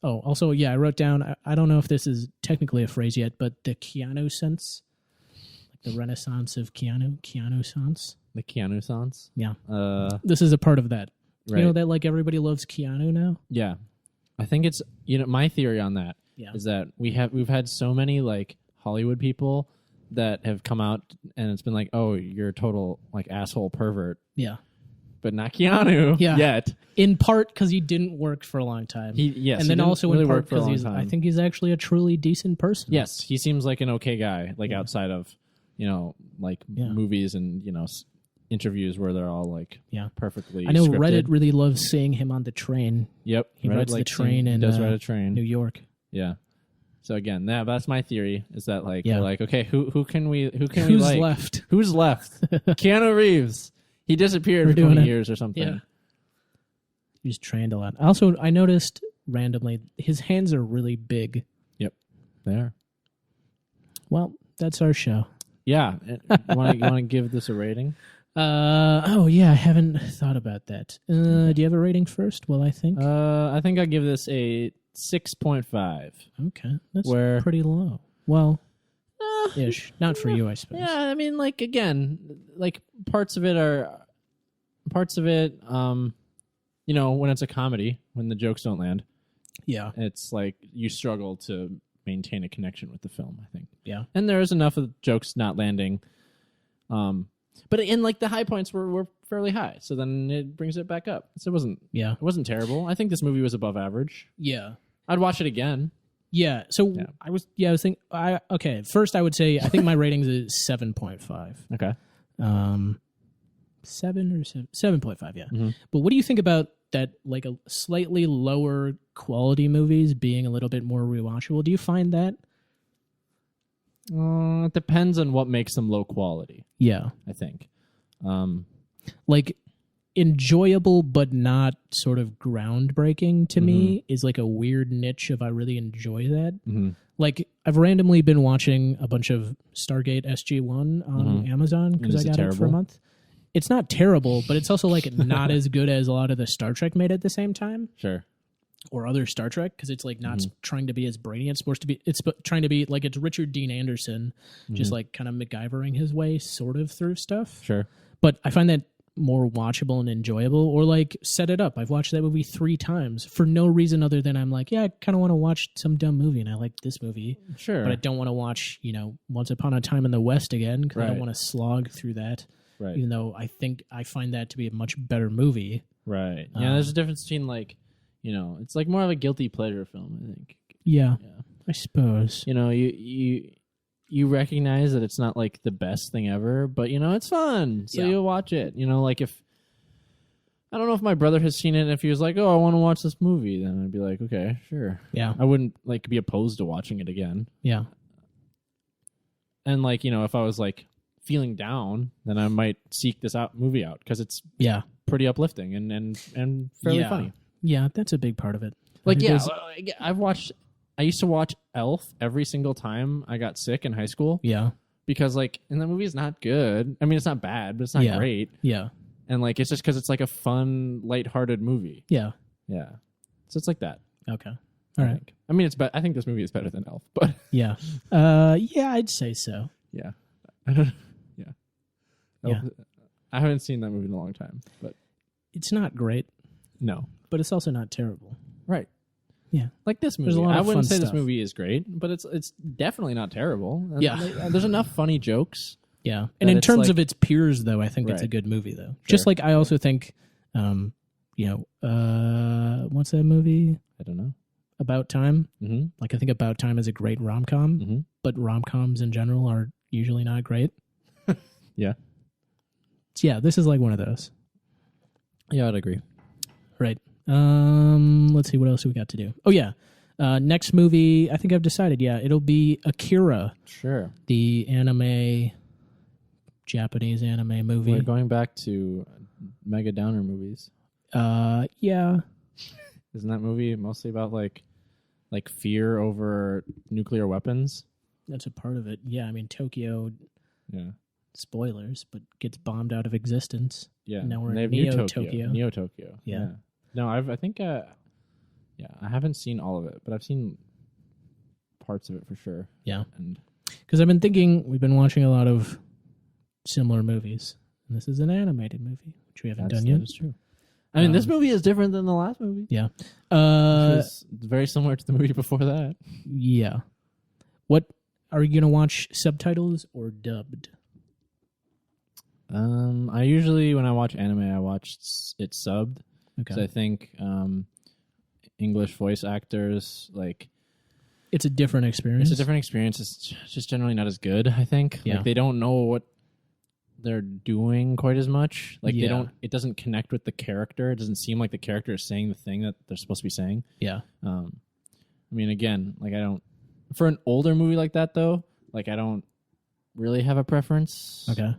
A: Oh, also, I wrote down, I don't know if this is technically a phrase yet, but the Keanu sense, like the renaissance of Keanu-sans.
B: The Keanu-sans?
A: Yeah. This is a part of that.
B: Right.
A: You know that like everybody loves Keanu now?
B: Yeah. I think it's, my theory on that is that we've had so many like Hollywood people that have come out and it's been like, oh, you're a total like asshole pervert.
A: Yeah.
B: but not Keanu yet.
A: In part because he didn't work for a long time. And then also in part because I think he's actually a truly decent person.
B: Yes, he seems like an okay guy, like outside of, movies and, interviews where they're all like perfectly
A: I know
B: scripted.
A: Reddit really loves seeing him on the train.
B: Yep.
A: He rides the train in
B: does ride a train.
A: New York.
B: Yeah. So again, that's my theory is that
A: Yeah.
B: we're like, okay, who's
A: left?
B: Who's left? Keanu Reeves. He disappeared for 20 years or something.
A: Yeah. He's trained a lot. Also, I noticed randomly his hands are really big.
B: Yep. They are.
A: Well, that's our show.
B: Yeah. You want to give this a rating?
A: I haven't thought about that. Do you have a rating first? Well, I think.
B: I think I'll give this a 6.5.
A: Okay, that's pretty low. Well, ish. Not for you, I suppose.
B: Yeah, I mean, again, parts of it, when it's a comedy, when the jokes don't land.
A: Yeah.
B: It's like you struggle to maintain a connection with the film, I think.
A: Yeah.
B: And there is enough of jokes not landing. But in the high points were fairly high, so then it brings it back up. So it wasn't terrible. I think this movie was above average.
A: Yeah.
B: I'd watch it again.
A: Yeah. So I was thinking first I would say I think my rating is 7.5.
B: Okay.
A: 7.5, yeah.
B: Mm-hmm.
A: But what do you think about that, like a slightly lower quality movies being a little bit more rewatchable? Do you find that?
B: It depends on what makes them low quality.
A: Yeah.
B: I think.
A: Like enjoyable but not sort of groundbreaking to me is like a weird niche of I really enjoy that.
B: Mm-hmm.
A: Like I've randomly been watching a bunch of Stargate SG-1 on Amazon because I got it for a month. It's not terrible, but it's also like not as good as a lot of the Star Trek made at the same time.
B: Sure.
A: Or other Star Trek, because it's like not trying to be as brainy. It's supposed to be. It's trying to be like it's Richard Dean Anderson, just like kind of MacGyvering his way, sort of through stuff.
B: Sure.
A: But I find that more watchable and enjoyable. Or like Set It Up. I've watched that movie 3 times for no reason other than I'm like, I kind of want to watch some dumb movie, and I like this movie.
B: Sure.
A: But I don't want to watch Once Upon a Time in the West again because I don't want to slog through that.
B: Right.
A: Even though I find that to be a much better movie.
B: Right. Yeah. There's a difference between it's like more of a guilty pleasure film, I think.
A: Yeah. I suppose.
B: You recognize that it's not like the best thing ever, but it's fun, so you'll watch it. If I don't know if my brother has seen it, and if he was like, "Oh, I want to watch this movie," then I'd be like, "Okay, sure."
A: Yeah.
B: I wouldn't be opposed to watching it again.
A: Yeah.
B: And if I was feeling down, then I might seek this movie out because it's pretty uplifting and fairly funny.
A: Yeah, that's a big part of it.
B: I used to watch Elf every single time I got sick in high school.
A: Yeah.
B: Because and the movie's not good. I mean, it's not bad, but it's not great.
A: Yeah.
B: And it's just because it's a fun, lighthearted movie.
A: Yeah.
B: Yeah. So it's like that.
A: Okay. All right.
B: I mean, I think this movie is better than Elf, but
A: yeah. I'd say so.
B: Yeah.
A: Yeah.
B: I haven't seen that movie in a long time, but
A: it's not great.
B: No.
A: But it's also not terrible.
B: Right.
A: Yeah.
B: Like this movie.
A: There's a lot of
B: I wouldn't
A: fun
B: say
A: stuff.
B: this movie is great, but it's definitely not terrible.
A: Yeah.
B: There's enough funny jokes.
A: Yeah. And in terms of its peers, though, I think it's a good movie, though. Sure. Just like I also think, what's that movie?
B: I don't know.
A: About Time.
B: Mm-hmm.
A: I think About Time is a great rom-com, but rom-coms in general are usually not great.
B: Yeah.
A: Yeah, this is like one of those.
B: Yeah, I'd agree.
A: Right. Let's see, what else do we got to do? Oh, yeah. Next movie, I think I've decided, it'll be Akira.
B: Sure.
A: The Japanese anime movie.
B: We're going back to Mega Downer movies.
A: Yeah.
B: Isn't that movie mostly about like fear over nuclear weapons?
A: That's a part of it. Yeah, I mean, Tokyo...
B: Yeah.
A: Spoilers, but gets bombed out of existence.
B: Yeah.
A: And now we're
B: in
A: in Neo-Tokyo.
B: Neo-Tokyo.
A: Yeah.
B: No, I haven't seen all of it, but I've seen parts of it for sure.
A: Yeah.
B: And
A: because I've been thinking, we've been watching a lot of similar movies, and this is an animated movie, which we haven't done yet.
B: That is true. I mean, this movie is different than the last movie.
A: Yeah.
B: Which is very similar to the movie before that.
A: Yeah. What are you going to watch, subtitles or dubbed?
B: I usually, when I watch anime, I watch it subbed.
A: Okay.
B: So I think English voice actors, like,
A: It's a different experience.
B: it's a different experience. It's just generally not as good, I think.
A: Yeah.
B: Like, they don't know what they're doing quite as much. Like,
A: Yeah.
B: they don't, it doesn't connect with the character. It doesn't seem like the character is saying the thing that they're supposed to be saying.
A: Yeah.
B: I mean, again, like, I don't, for an older movie like that, though, like, I don't really have a preference.
A: Okay.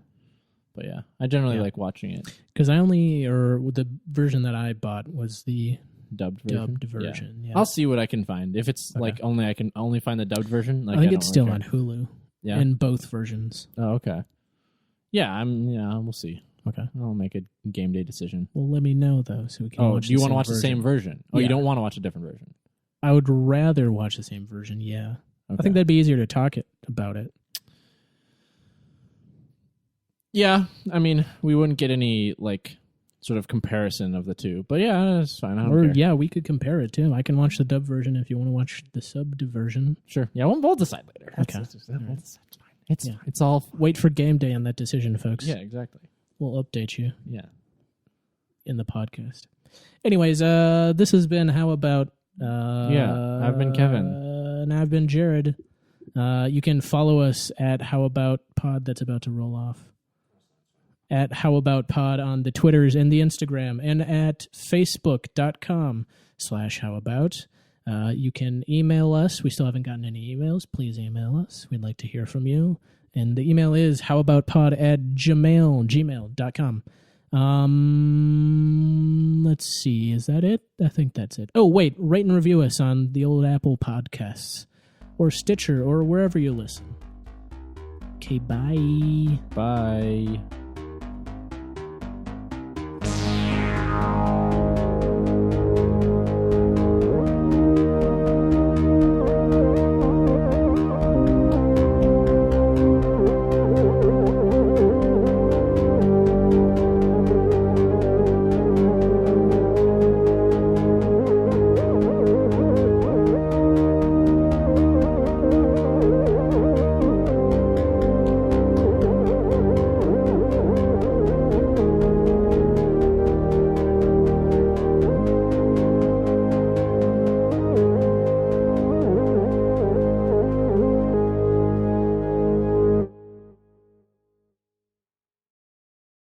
B: But yeah, I generally like watching it.
A: Because the version that I bought was the
B: Dubbed version.
A: Yeah.
B: I'll see what I can find. If it's like I can only find the dubbed version. Like,
A: I think it's still on Hulu.
B: Yeah.
A: In both versions.
B: Oh, okay. Yeah, we'll see.
A: Okay.
B: I'll make a game day decision.
A: Well, let me know though, so we can.
B: Oh,
A: watch
B: do you
A: want to
B: watch the same version? Oh,
A: Yeah.
B: you don't want to watch a different version.
A: I would rather watch the same version. Yeah.
B: Okay.
A: I think that'd be easier to talk about it.
B: Yeah, I mean, we wouldn't get any like sort of comparison of the two, but yeah, that's fine. I don't
A: Or
B: care.
A: yeah, we could compare it too. I can watch the dub version if you want to watch the subbed version.
B: Sure. Yeah, we'll decide later.
A: Okay.
B: We'll decide. It's fine.
A: Yeah.
B: It's all.
A: Wait for game day on that decision, folks.
B: Yeah, exactly.
A: We'll update you
B: Yeah.
A: in the podcast. Anyways, this has been How About...
B: I've been Kevin.
A: And I've been Jared. You can follow us at How About Pod. That's about to roll off. At How About Pod on the Twitters and the Instagram, and at facebook.com/howabout. You can email us. We still haven't gotten any emails. Please email us. We'd like to hear from you. And the email is howaboutpod@gmail.com. Let's see. Is that it? I think that's it. Oh, wait. Rate and review us on the old Apple Podcasts or Stitcher or wherever you listen. Okay, bye.
B: Bye.